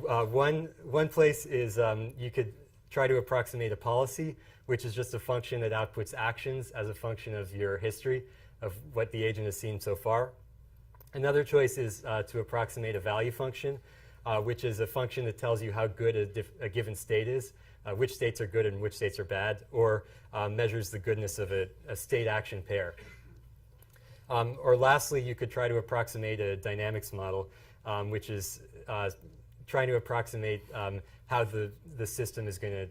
One place is you could try to approximate a policy, which is just a function that outputs actions as a function of your history of what the agent has seen so far. Another choice is to approximate a value function, which is a function that tells you how good a given state is, which states are good and which states are bad, or measures the goodness of a state-action pair. Or lastly, you could try to approximate a dynamics model, which is trying to approximate how the system is going to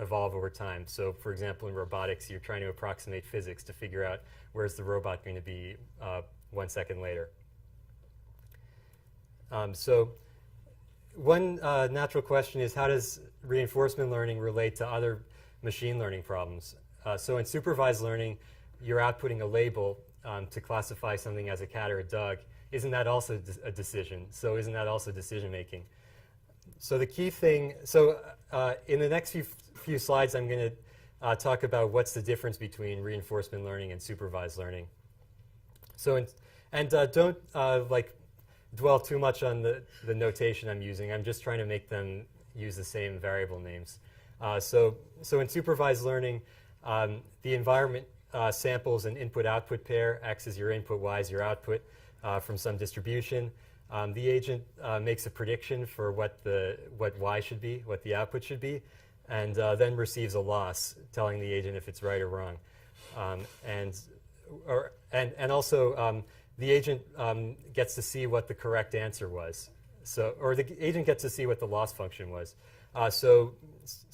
evolve over time. So for example, in robotics, you're trying to approximate physics to figure out where's the robot going to be 1 second later. So one natural question is, how does reinforcement learning relate to other machine learning problems? So in supervised learning, you're outputting a label to classify something as a cat or a dog. Isn't that also a decision? So isn't that also decision making? So the key thing, in the next few slides, I'm going to talk about what's the difference between reinforcement learning and supervised learning. So, don't dwell too much on the notation I'm using. I'm just trying to make them use the same variable names. So in supervised learning, the environment samples an input-output pair. X is your input, Y is your output from some distribution. The agent makes a prediction for what Y should be, what the output should be, and then receives a loss telling the agent if it's right or wrong. And also, the agent gets to see what the correct answer was. Or the agent gets to see what the loss function was. So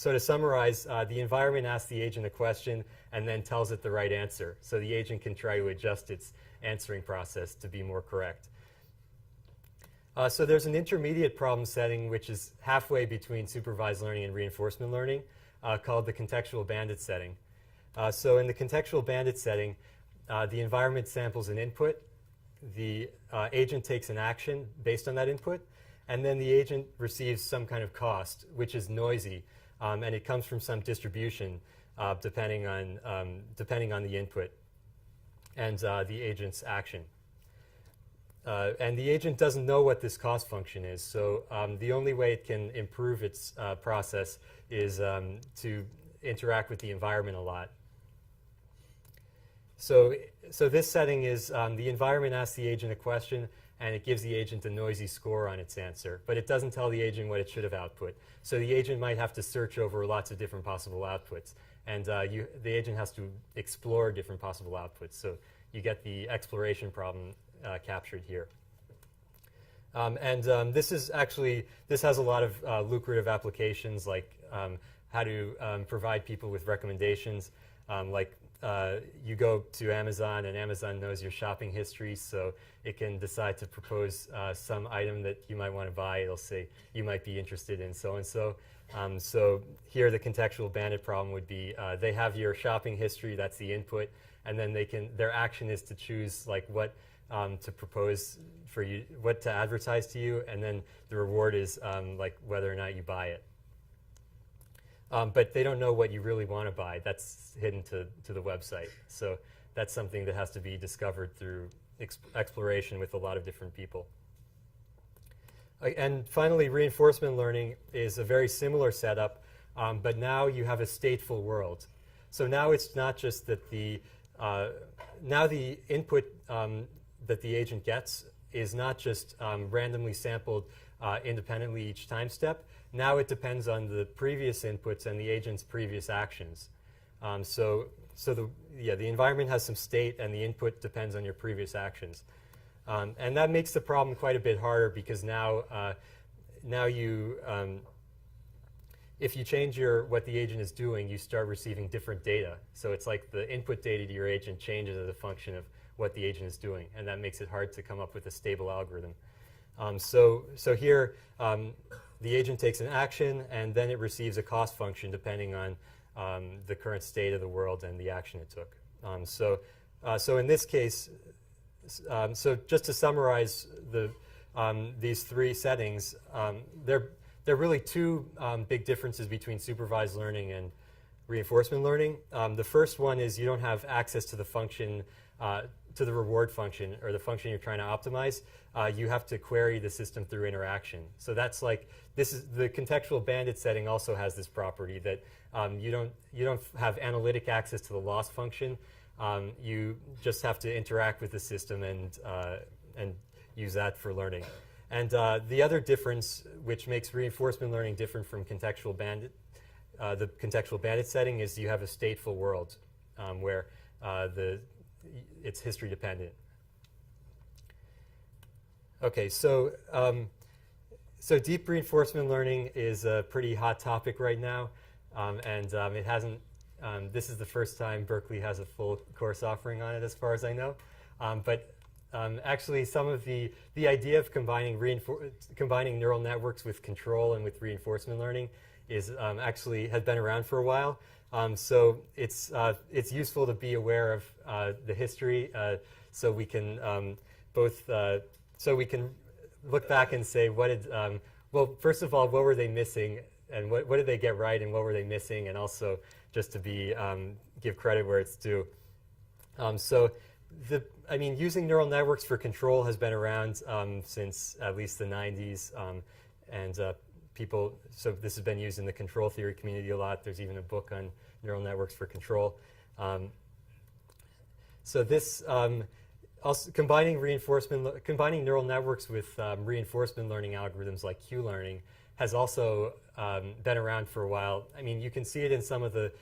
to summarize, the environment asks the agent a question and then tells it the right answer. So the agent can try to adjust its answering process to be more correct. So there's an intermediate problem setting which is halfway between supervised learning and reinforcement learning called the contextual bandit setting. So in the contextual bandit setting, the environment samples an input. The agent takes an action based on that input, and then the agent receives some kind of cost, which is noisy, and it comes from some distribution depending on the input and the agent's action. And the agent doesn't know what this cost function is, so the only way it can improve its process is to interact with the environment a lot. So this setting is the environment asks the agent a question, and it gives the agent a noisy score on its answer. But it doesn't tell the agent what it should have output. So the agent might have to search over lots of different possible outputs. And the agent has to explore different possible outputs. So you get the exploration problem captured here. This has a lot of lucrative applications, like how to provide people with recommendations, you go to Amazon, and Amazon knows your shopping history, so it can decide to propose some item that you might want to buy. It'll say you might be interested in so-and-so. So here the contextual bandit problem would be they have your shopping history, that's the input, and then their action is to choose what to propose for you, what to advertise to you, and then the reward is whether or not you buy it. But they don't know what you really want to buy. That's hidden to the website. So that's something that has to be discovered through exploration with a lot of different people. And finally, reinforcement learning is a very similar setup, but now you have a stateful world. So now it's not just that now the input that the agent gets is not just randomly sampled independently each time step. Now it depends on the previous inputs and the agent's previous actions. So the environment has some state, and the input depends on your previous actions. And that makes the problem quite a bit harder, because now if you change what the agent is doing, you start receiving different data. So it's like the input data to your agent changes as a function of what the agent is doing, and that makes it hard to come up with a stable algorithm. So here, the agent takes an action, and then it receives a cost function depending on the current state of the world and the action it took. So in this case, so just to summarize these three settings, there are really two big differences between supervised learning and reinforcement learning. The first one is you don't have access to the function, to the reward function or the function you're trying to optimize. You have to query the system through interaction. So that's like, this is the contextual bandit setting also has this property that you don't have analytic access to the loss function. You just have to interact with the system and use that for learning. And the other difference, which makes reinforcement learning different from contextual bandit, the contextual bandit setting, is you have a stateful world where it's history dependent. Okay, so deep reinforcement learning is a pretty hot topic right now, and it hasn't. This is the first time Berkeley has a full course offering on it, as far as I know. But actually, some of the idea of combining neural networks with control and with reinforcement learning is actually has been around for a while. So it's useful to be aware of the history, so we can so we can look back and say what did well, first of all, what were they missing, and what did they get right, and what were they missing, and also just to be give credit where it's due. I mean, using neural networks for control has been around since at least the 90s, and so this has been used in the control theory community a lot. There's even a book on neural networks for control. So this also combining neural networks with reinforcement learning algorithms like Q-learning has also been around for a while. I mean, you can see it in some of the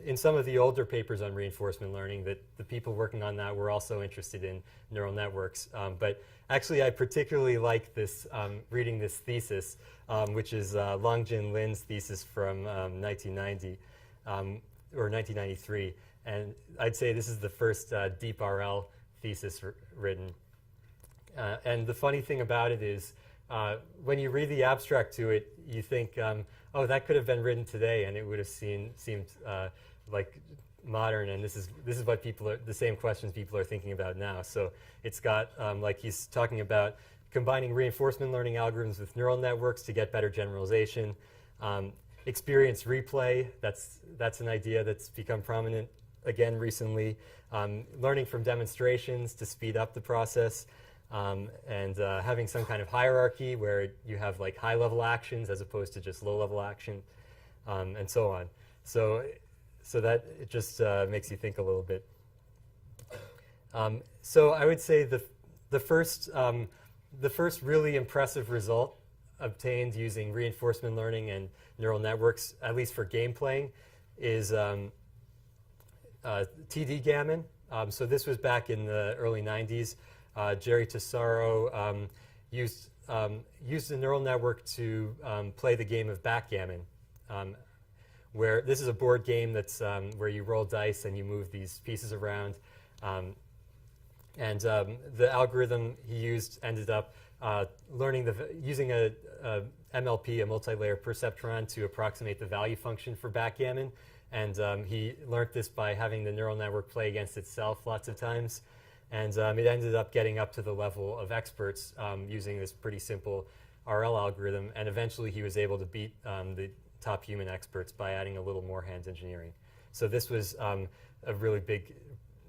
in some of the older papers on reinforcement learning that the people working on that were also interested in neural networks. But actually, I particularly like this, reading this thesis, which is Longjin Lin's thesis from 1990 or 1993. And I'd say this is the first deep RL thesis written. And the funny thing about it is, when you read the abstract to it, you think, oh, that could have been written today, and it would have seemed like modern. And this is what the same questions people are thinking about now. So it's got, like he's talking about, combining reinforcement learning algorithms with neural networks to get better generalization. Experience replay, that's an idea that's become prominent again recently. Learning from demonstrations to speed up the process. And having some kind of hierarchy where you have like high-level actions as opposed to just low-level action, and so on. So that it just makes you think a little bit. So I would say the first really impressive result obtained using reinforcement learning and neural networks, at least for game playing, is TD gammon. So this was back in the early 90s. Jerry Tesoro used a neural network to play the game of backgammon, where this is a board game that's where you roll dice and you move these pieces around. And the algorithm he used ended up using a MLP, a multi-layer perceptron, to approximate the value function for backgammon. And he learned this by having the neural network play against itself lots of times. And it ended up getting up to the level of experts using this pretty simple RL algorithm. And eventually he was able to beat the top human experts by adding a little more hand engineering. So this was a really big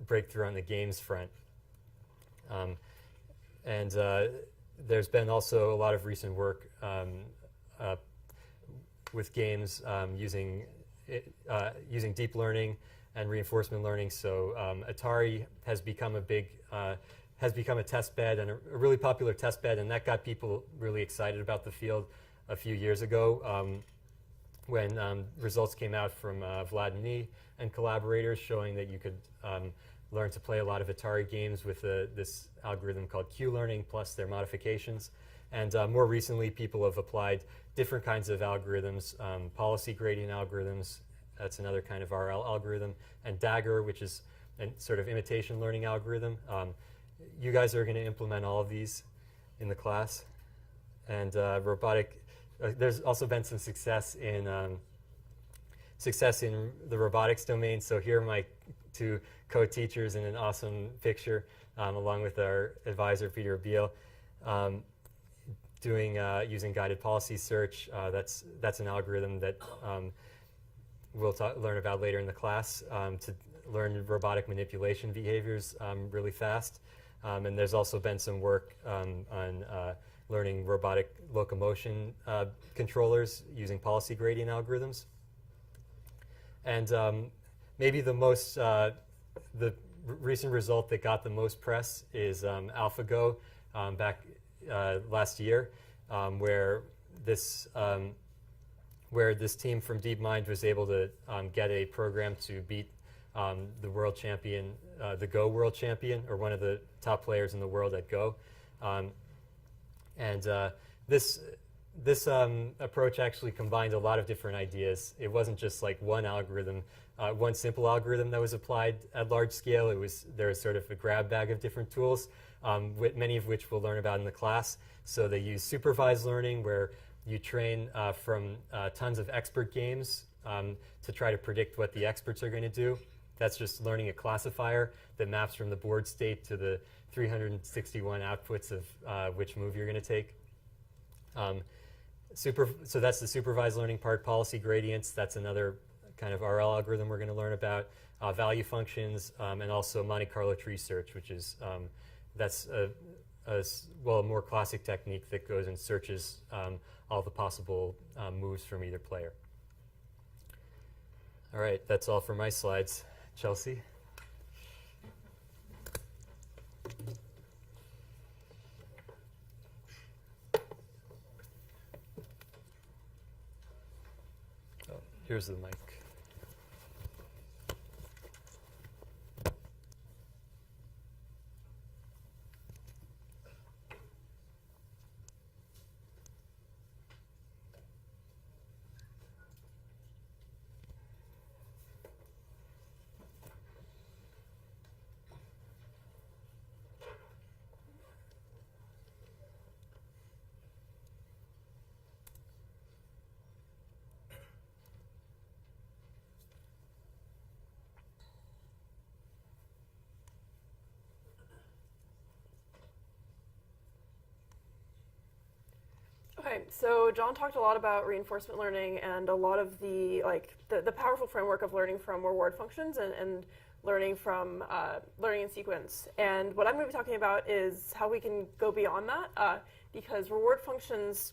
breakthrough on the games front. And there's been also a lot of recent work with games using deep learning and reinforcement learning. So Atari has become a test bed, and a really popular test bed, and that got people really excited about the field a few years ago when results came out from Vlad Nee and collaborators showing that you could learn to play a lot of Atari games with this algorithm called Q-learning plus their modifications. And more recently, people have applied different kinds of algorithms, policy gradient algorithms. That's another kind of RL algorithm, and Dagger, which is a sort of imitation learning algorithm. you guys are going to implement all of these in the class. And there's also been some success in the robotics domain. So here are my two co-teachers in an awesome picture, along with our advisor, Peter Beal, using guided policy search. That's an algorithm that we'll learn about later in the class to learn robotic manipulation behaviors really fast. And there's also been some work on learning robotic locomotion controllers using policy gradient algorithms. And maybe the recent result that got the most press is AlphaGo back last year, where this team from DeepMind was able to get a program to beat the world champion, the Go world champion, or one of the top players in the world at Go. This approach actually combined a lot of different ideas. It wasn't just like one algorithm, one simple algorithm that was applied at large scale. There was sort of a grab bag of different tools, many of which we'll learn about in the class. So they use supervised learning, where you train from tons of expert games to try to predict what the experts are going to do. That's just learning a classifier that maps from the board state to the 361 outputs of which move you're going to take. So that's the supervised learning part. Policy gradients, that's another kind of RL algorithm we're going to learn about. Value functions, and also Monte Carlo tree search, which is that's a more classic technique that goes and searches all the possible moves from either player. All right, that's all for my slides. Chelsea? Oh, here's the mic. Okay, so John talked a lot about reinforcement learning and a lot of the powerful framework of learning from reward functions and learning from learning in sequence. And what I'm going to be talking about is how we can go beyond that, because reward functions,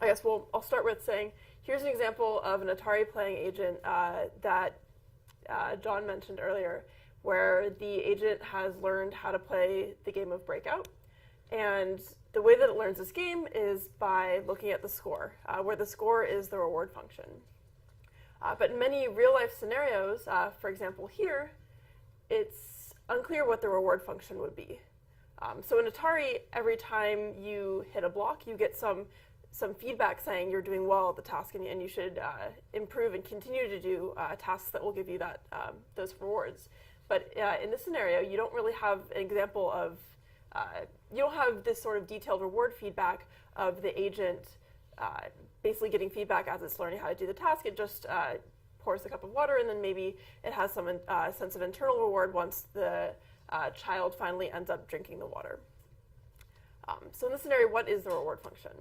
I guess I'll start with saying, here's an example of an Atari playing agent that John mentioned earlier, where the agent has learned how to play the game of Breakout. And the way that it learns this game is by looking at the score, where the score is the reward function. But in many real-life scenarios, for example here, it's unclear what the reward function would be. So in Atari, every time you hit a block, you get some feedback saying you're doing well at the task and you should improve and continue to do tasks that will give you those rewards. But in this scenario, you don't really have an example of you don't have this sort of detailed reward feedback of the agent basically getting feedback as it's learning how to do the task. It just pours a cup of water, and then maybe it has some sense of internal reward once the child finally ends up drinking the water. So in this scenario, what is the reward function?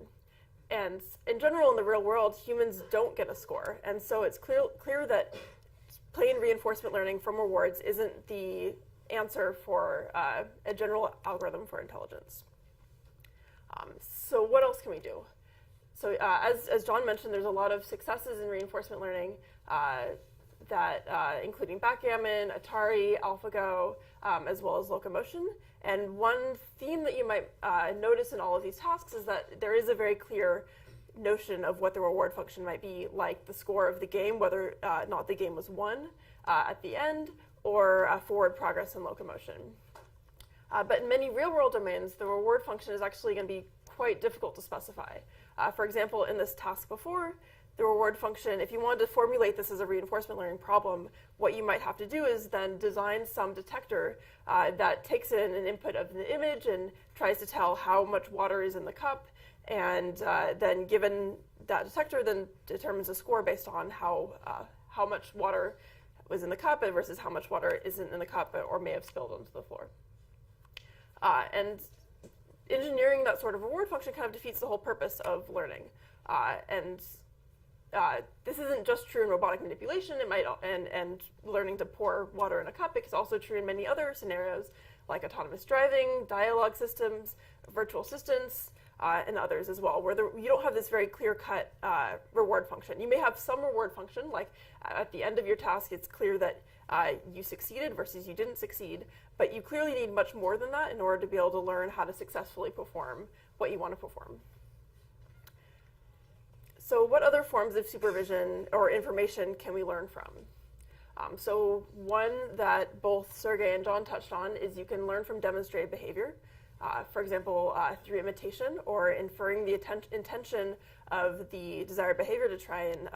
And in general, in the real world, humans don't get a score. And so it's clear that plain reinforcement learning from rewards isn't the answer for a general algorithm for intelligence. So what else can we do? So as John mentioned, there's a lot of successes in reinforcement learning, including backgammon, Atari, AlphaGo, as well as locomotion. And one theme that you might notice in all of these tasks is that there is a very clear notion of what the reward function might be, like the score of the game, whether or not the game was won at the end, or forward progress in locomotion. But in many real-world domains, the reward function is actually going to be quite difficult to specify. For example, in this task before, the reward function, if you wanted to formulate this as a reinforcement learning problem, what you might have to do is then design some detector that takes in an input of the image and tries to tell how much water is in the cup, and then given that detector, then determines a score based on how much water was in the cup versus how much water isn't in the cup or may have spilled onto the floor. And engineering that sort of reward function kind of defeats the whole purpose of learning. This isn't just true in robotic manipulation. It might and learning to pour water in a cup. It's also true in many other scenarios, like autonomous driving, dialogue systems, virtual assistants, and others as well, where you don't have this very clear-cut reward function. You may have some reward function, like at the end of your task, it's clear that you succeeded versus you didn't succeed, but you clearly need much more than that in order to be able to learn how to successfully perform what you want to perform. So what other forms of supervision or information can we learn from? So one that both Sergey and John touched on is you can learn from demonstrated behavior. For example, through imitation or inferring the intention of the desired behavior to try and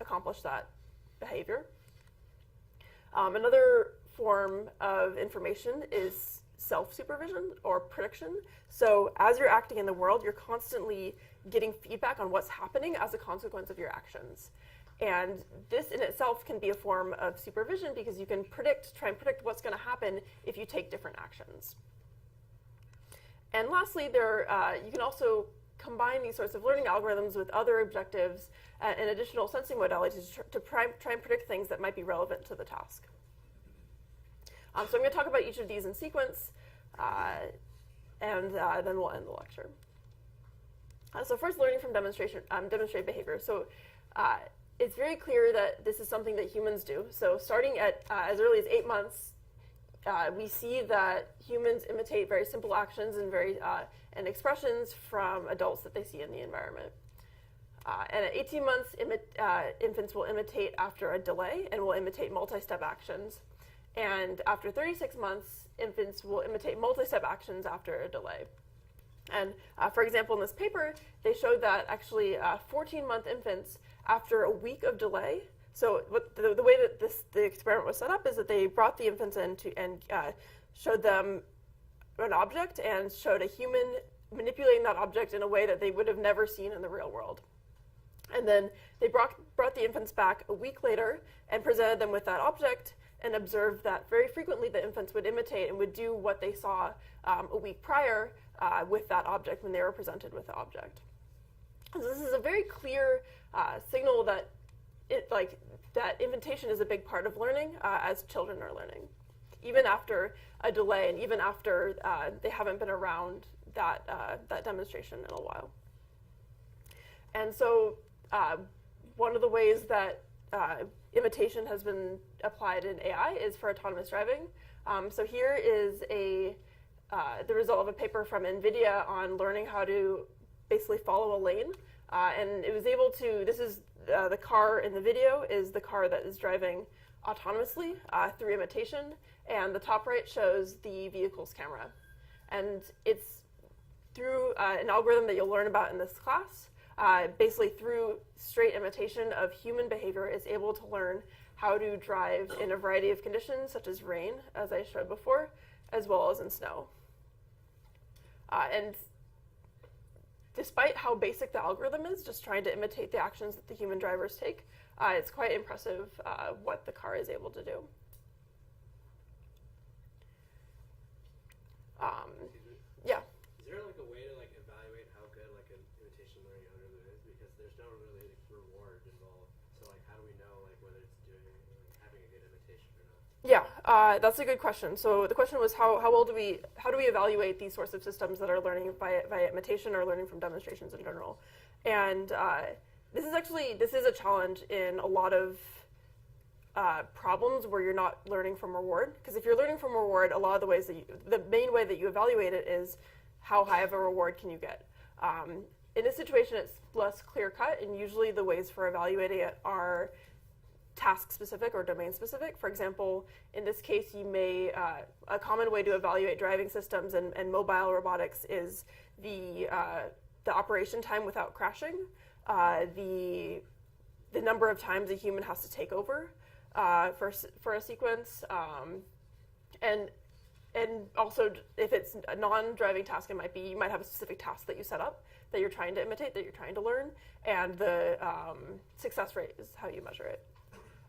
accomplish that behavior. Another form of information is self-supervision or prediction. So as you're acting in the world, you're constantly getting feedback on what's happening as a consequence of your actions. And this in itself can be a form of supervision because you can try and predict what's going to happen if you take different actions. And lastly, you can also combine these sorts of learning algorithms with other objectives and additional sensing modalities to try and predict things that might be relevant to the task. So I'm going to talk about each of these in sequence, and then we'll end the lecture. So first, learning from demonstrated behavior. So it's very clear that this is something that humans do. So starting at as early as 8 months, we see that humans imitate very simple actions and expressions from adults that they see in the environment. And at 18 months, infants will imitate after a delay and will imitate multi-step actions. And after 36 months, infants will imitate multi-step actions after a delay. And for example, in this paper, they showed that actually 14-month infants, after a week of delay, so the way that the experiment was set up is that they brought the infants in and showed them an object and showed a human manipulating that object in a way that they would have never seen in the real world. And then they brought the infants back a week later and presented them with that object and observed that very frequently the infants would imitate and would do what they saw a week prior with that object when they were presented with the object. So this is a very clear signal that that imitation is a big part of learning as children are learning, even after a delay and even after they haven't been around that demonstration in a while. And so one of the ways that imitation has been applied in AI is for autonomous driving. So here is the result of a paper from NVIDIA on learning how to basically follow a lane. And it was able to, this is the car in the video is the car that is driving autonomously through imitation. And the top right shows the vehicle's camera. And it's through an algorithm that you'll learn about in this class. Basically through straight imitation of human behavior is able to learn how to drive in a variety of conditions, such as rain, as I showed before, as well as in snow. And despite how basic the algorithm is, just trying to imitate the actions that the human drivers take, it's quite impressive what the car is able to do. Yeah. Is there like a way to like evaluate how good like an imitation learning algorithm is? Because there's no really reward involved. So like how do we know like whether it's having a good imitation or not? Yeah, that's a good question. So the question was how do we evaluate these sorts of systems that are learning via imitation or learning from demonstrations in general? And this is a challenge in a lot of problems where you're not learning from reward. Because if you're learning from reward, a lot of the ways the main way that you evaluate it is how high of a reward can you get. In this situation, it's less clear cut, and usually the ways for evaluating it are task-specific or domain-specific. For example, in this case, you may a common way to evaluate driving systems and mobile robotics is the operation time without crashing, the the number of times a human has to take over for a sequence, and also if it's a non-driving task, it might be you might have a specific task that you set up that you're trying to imitate, that you're trying to learn, and the success rate is how you measure it.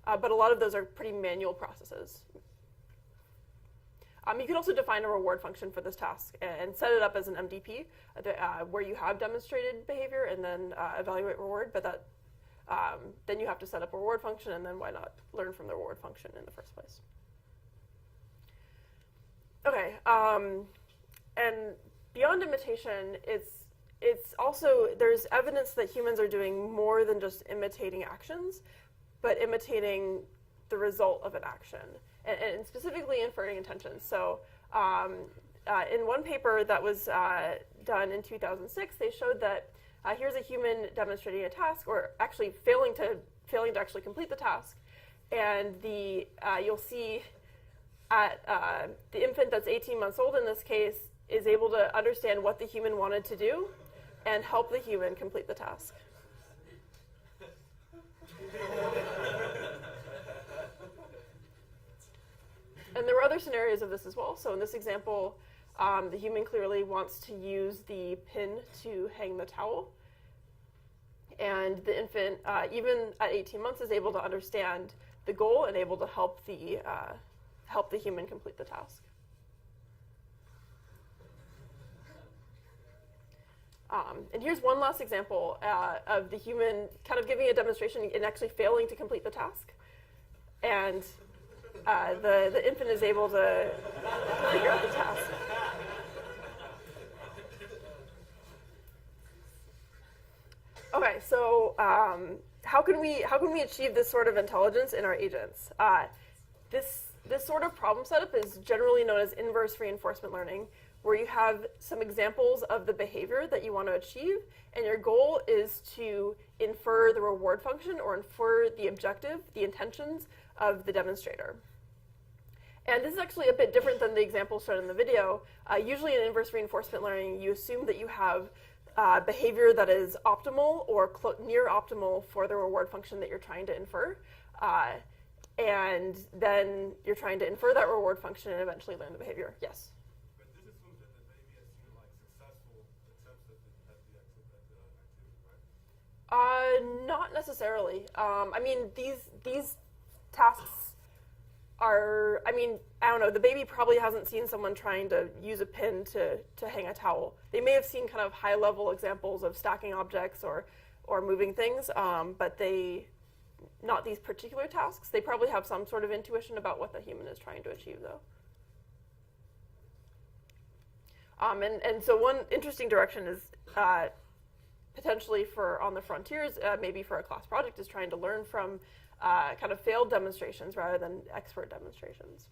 But a lot of those are pretty manual processes. You can also define a reward function for this task and set it up as an MDP where you have demonstrated behavior and then evaluate reward, but that then you have to set up a reward function, and then why not learn from the reward function in the first place? Okay, and beyond imitation, it's also, there's evidence that humans are doing more than just imitating actions, but imitating the result of an action, and specifically inferring intentions. So in one paper that was done in 2006, they showed that here's a human demonstrating a task, or actually failing to actually complete the task, and you'll see the infant that's 18 months old in this case is able to understand what the human wanted to do and help the human complete the task. And there were other scenarios of this as well. So in this example, the human clearly wants to use the pin to hang the towel. And the infant, even at 18 months, is able to understand the goal and able to help the human complete the task. And here's one last example of the human kind of giving a demonstration and actually failing to complete the task. And the infant is able to figure out the task. Okay, so how can we achieve this sort of intelligence in our agents? This sort of problem setup is generally known as inverse reinforcement learning, where you have some examples of the behavior that you want to achieve, and your goal is to infer the reward function or infer the objective, the intentions of the demonstrator. And this is actually a bit different than the example shown in the video. Usually in inverse reinforcement learning, you assume that you have behavior that is optimal or near optimal for the reward function that you're trying to infer. And then you're trying to infer that reward function and eventually learn the behavior. Yes? But this assumes that the baby has seen like successful attempts at the activity, right? Not necessarily. I mean, these tasks are, I mean, I don't know, the baby probably hasn't seen someone trying to use a pin to hang a towel. They may have seen kind of high-level examples of stacking objects or moving things, but not these particular tasks. They probably have some sort of intuition about what the human is trying to achieve, though. And so one interesting direction is potentially for on the frontiers, maybe for a class project, is trying to learn from kind of failed demonstrations rather than expert demonstrations.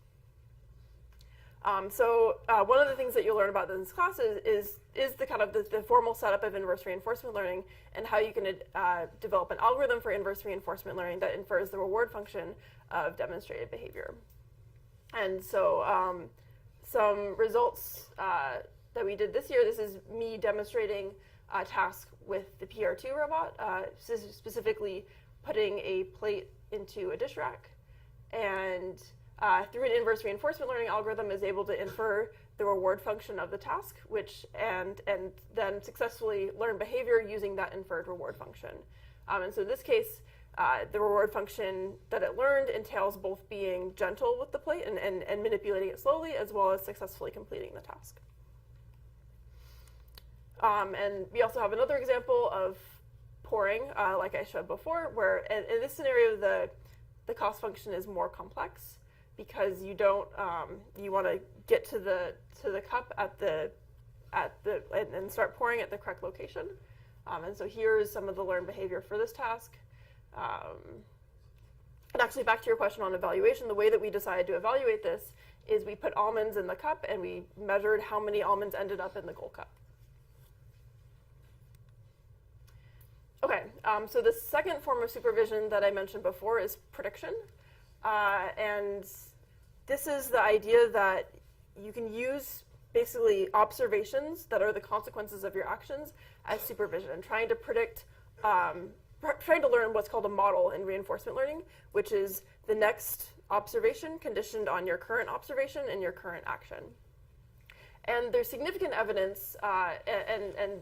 So one of the things that you'll learn about in this class is the kind of the formal setup of inverse reinforcement learning and how you can develop an algorithm for inverse reinforcement learning that infers the reward function of demonstrated behavior. And so some results that we did this year, this is me demonstrating a task with the PR2 robot, specifically putting a plate into a dish rack, and through an inverse reinforcement learning algorithm is able to infer the reward function of the task, and then successfully learn behavior using that inferred reward function. And so in this case, the reward function that it learned entails both being gentle with the plate and manipulating it slowly, as well as successfully completing the task. And we also have another example of pouring, like I showed before, where in this scenario the cost function is more complex because you don't you want to get to the cup and start pouring at the correct location. And so here's some of the learned behavior for this task. And actually, back to your question on evaluation, the way that we decided to evaluate this is we put almonds in the cup and we measured how many almonds ended up in the goal cup. Okay, so the second form of supervision that I mentioned before is prediction. And this is the idea that you can use basically observations that are the consequences of your actions as supervision, and trying to predict trying to learn what's called a model in reinforcement learning, which is the next observation conditioned on your current observation and your current action. And there's significant evidence, and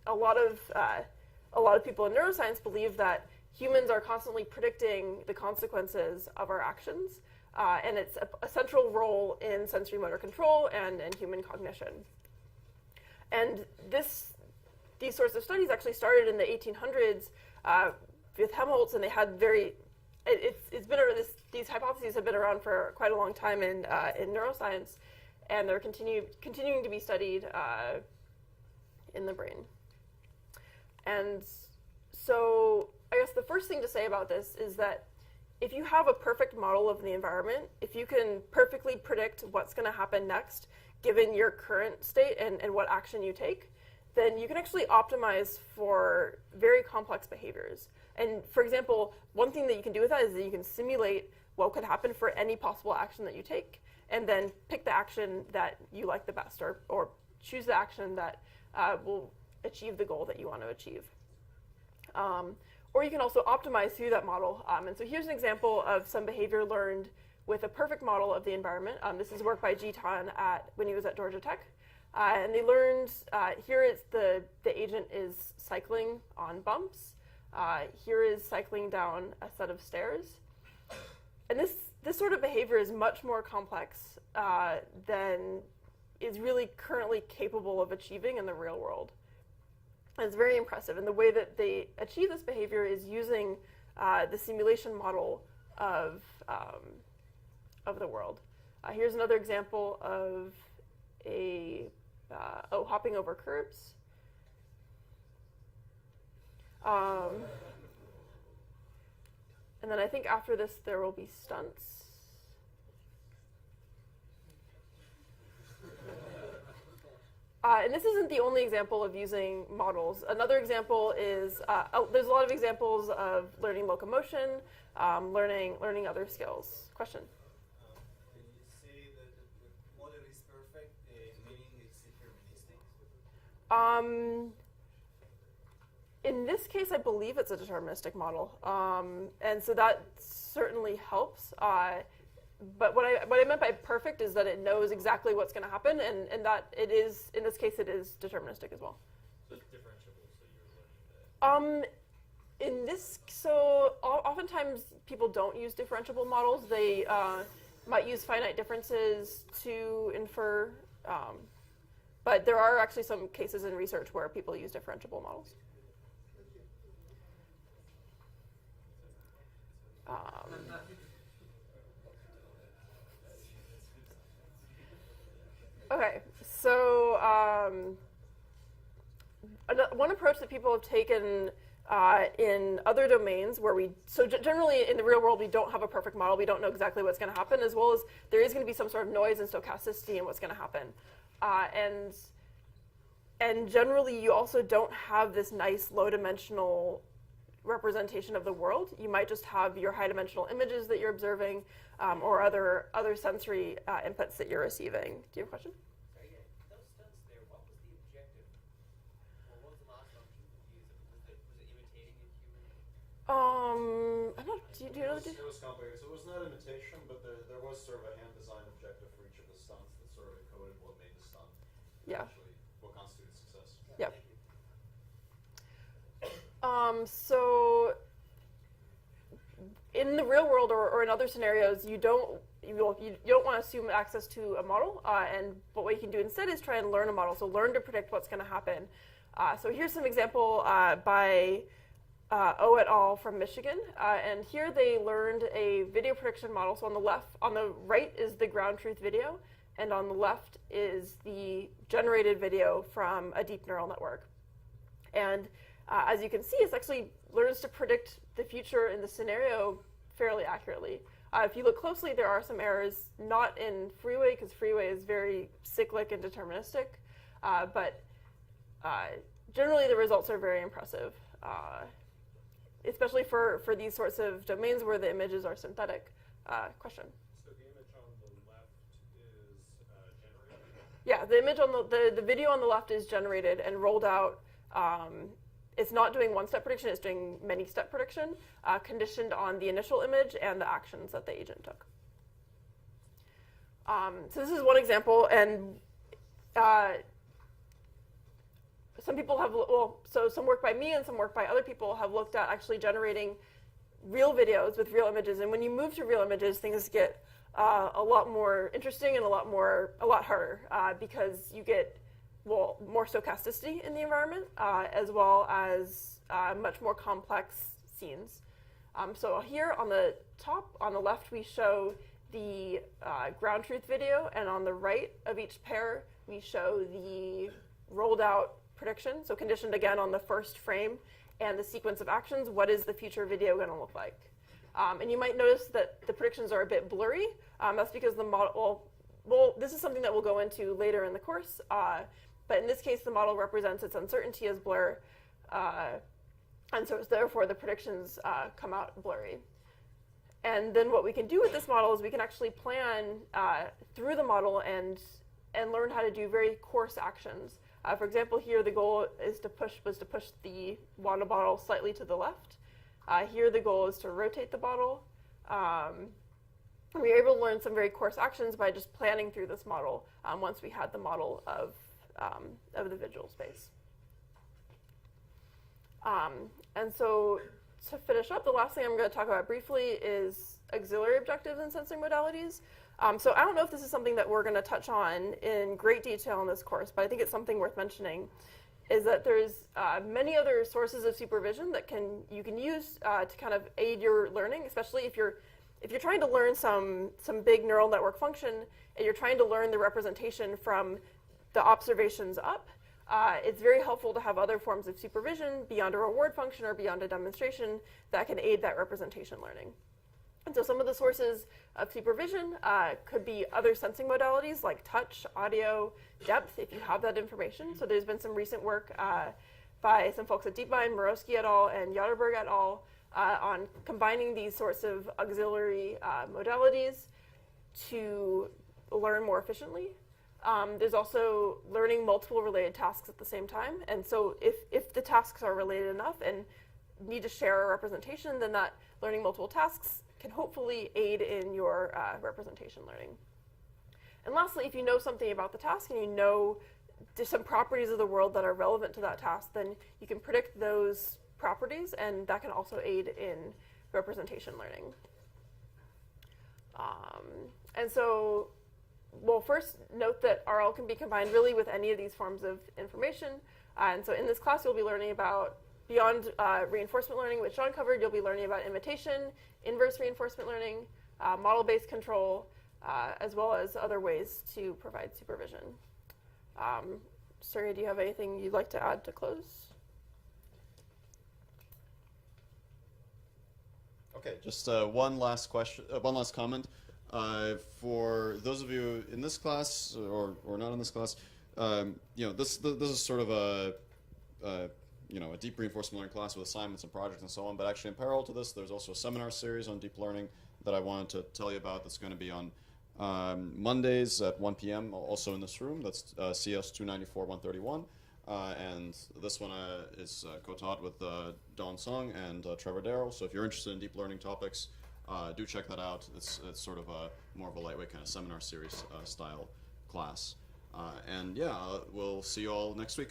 a lot of people in neuroscience believe that humans are constantly predicting the consequences of our actions, and it's a central role in sensory motor control and in human cognition. And these sorts of studies actually started in the 1800s with Helmholtz, and they had these hypotheses have been around for quite a long time in neuroscience, and they're continuing to be studied in the brain. And so I guess the first thing to say about this is that if you have a perfect model of the environment, if you can perfectly predict what's going to happen next, given your current state and what action you take, then you can actually optimize for very complex behaviors. And for example, one thing that you can do with that is that you can simulate what could happen for any possible action that you take, and then pick the action that you like the best, or choose the action that will achieve the goal that you want to achieve. Or you can also optimize through that model. And so here's an example of some behavior learned with a perfect model of the environment. This is work by Jitan when he was at Georgia Tech. And they learned, here is the agent is cycling on bumps. Here is cycling down a set of stairs. And this sort of behavior is much more complex than is really currently capable of achieving in the real world. And it's very impressive. And the way that they achieve this behavior is using the simulation model of the world. Here's another example of hopping over curbs. And then I think after this there will be stunts. And this isn't the only example of using models. Another example is, there's a lot of examples of learning locomotion, learning other skills. Question? When you say that the model is perfect, meaning it's deterministic? In this case, I believe it's a deterministic model. And so that certainly helps. But what I meant by perfect is that it knows exactly what's going to happen, and that it is, in this case, it is deterministic as well. So it's differentiable, so you're learning that. So oftentimes people don't use differentiable models. They might use finite differences to infer, but there are actually some cases in research where people use differentiable models. Okay, so one approach that people have taken in other domains where generally in the real world we don't have a perfect model, we don't know exactly what's going to happen, as well as there is going to be some sort of noise and stochasticity in what's going to happen. And generally you also don't have this nice low-dimensional representation of the world. You might just have your high-dimensional images that you're observing, or other sensory inputs that you're receiving. Do you have a question? Sorry, yeah. Those stunts there, what was the objective? Or what was the last function used? Was it imitating a human? I'm not. Do you know? It was complicated. So it was not imitation, but there was sort of a hand design objective for each of the stunts that sort of encoded what made the stunt. Yeah. Actually, what constituted success. Yeah. So in the real world or in other scenarios, you don't want to assume access to a model, but what you can do instead is try and learn a model. So learn to predict what's going to happen. So here's some example by O et al. From Michigan, and here they learned a video prediction model. So on the right is the ground truth video, and on the left is the generated video from a deep neural network. And as you can see, it actually learns to predict the future in the scenario fairly accurately. If you look closely, there are some errors, not in freeway, because freeway is very cyclic and deterministic, but generally the results are very impressive, especially for these sorts of domains where the images are synthetic. Question? So the image on the left is generated? Yeah, the image on the video on the left is generated and rolled out it's not doing one-step prediction, it's doing many-step prediction, conditioned on the initial image and the actions that the agent took. So this is one example, and some people have, so some work by me and some work by other people have looked at actually generating real videos with real images. And when you move to real images, things get a lot more interesting and a lot harder because you get, more stochasticity in the environment as well as much more complex scenes. So here on the top, on the left, we show the ground truth video, and on the right of each pair, we show the rolled out prediction, so conditioned again on the first frame and the sequence of actions. What is the future video going to look like? And you might notice that the predictions are a bit blurry. That's because the model, well, this is something that we'll go into later in the course, but in this case, the model represents its uncertainty as blur, and so therefore the predictions come out blurry. And then what we can do with this model is we can actually plan through the model and learn how to do very coarse actions. For example, here the goal was to push the water bottle slightly to the left. Here the goal is to rotate the bottle. We were able to learn some very coarse actions by just planning through this model once we had the model of the visual space. And so to finish up, the last thing I'm going to talk about briefly is auxiliary objectives and sensing modalities. So I don't know if this is something that we're going to touch on in great detail in this course, but I think it's something worth mentioning, is that there's many other sources of supervision that you can use to kind of aid your learning, especially if you're trying to learn some big neural network function and you're trying to learn the representation from the observations up. It's very helpful to have other forms of supervision beyond a reward function or beyond a demonstration that can aid that representation learning. And so some of the sources of supervision could be other sensing modalities like touch, audio, depth, if you have that information. So there's been some recent work by some folks at DeepMind, Morosky et al. And Yatterberg et al. On combining these sorts of auxiliary modalities to learn more efficiently. There's also learning multiple related tasks at the same time. And so if the tasks are related enough and need to share a representation, then that learning multiple tasks can hopefully aid in your representation learning. And lastly, if you know something about the task and you know some properties of the world that are relevant to that task, then you can predict those properties, and that can also aid in representation learning. And so, well, first note that RL can be combined really with any of these forms of information. And so in this class, you'll be learning about, beyond reinforcement learning, which John covered, you'll be learning about imitation, inverse reinforcement learning, model-based control, as well as other ways to provide supervision. Sergey, do you have anything you'd like to add to close? Okay, just one last question, one last comment. For those of you in this class or not in this class, this is sort of a deep reinforcement learning class with assignments and projects and so on. But actually, in parallel to this, there's also a seminar series on deep learning that I wanted to tell you about. That's going to be on Mondays at 1 p.m. Also in this room. That's CS 294-131. And this one is co-taught with Dawn Sung and Trevor Darrell. So if you're interested in deep learning topics, do check that out. It's sort of more of a lightweight kind of seminar series style class. And yeah, we'll see you all next week.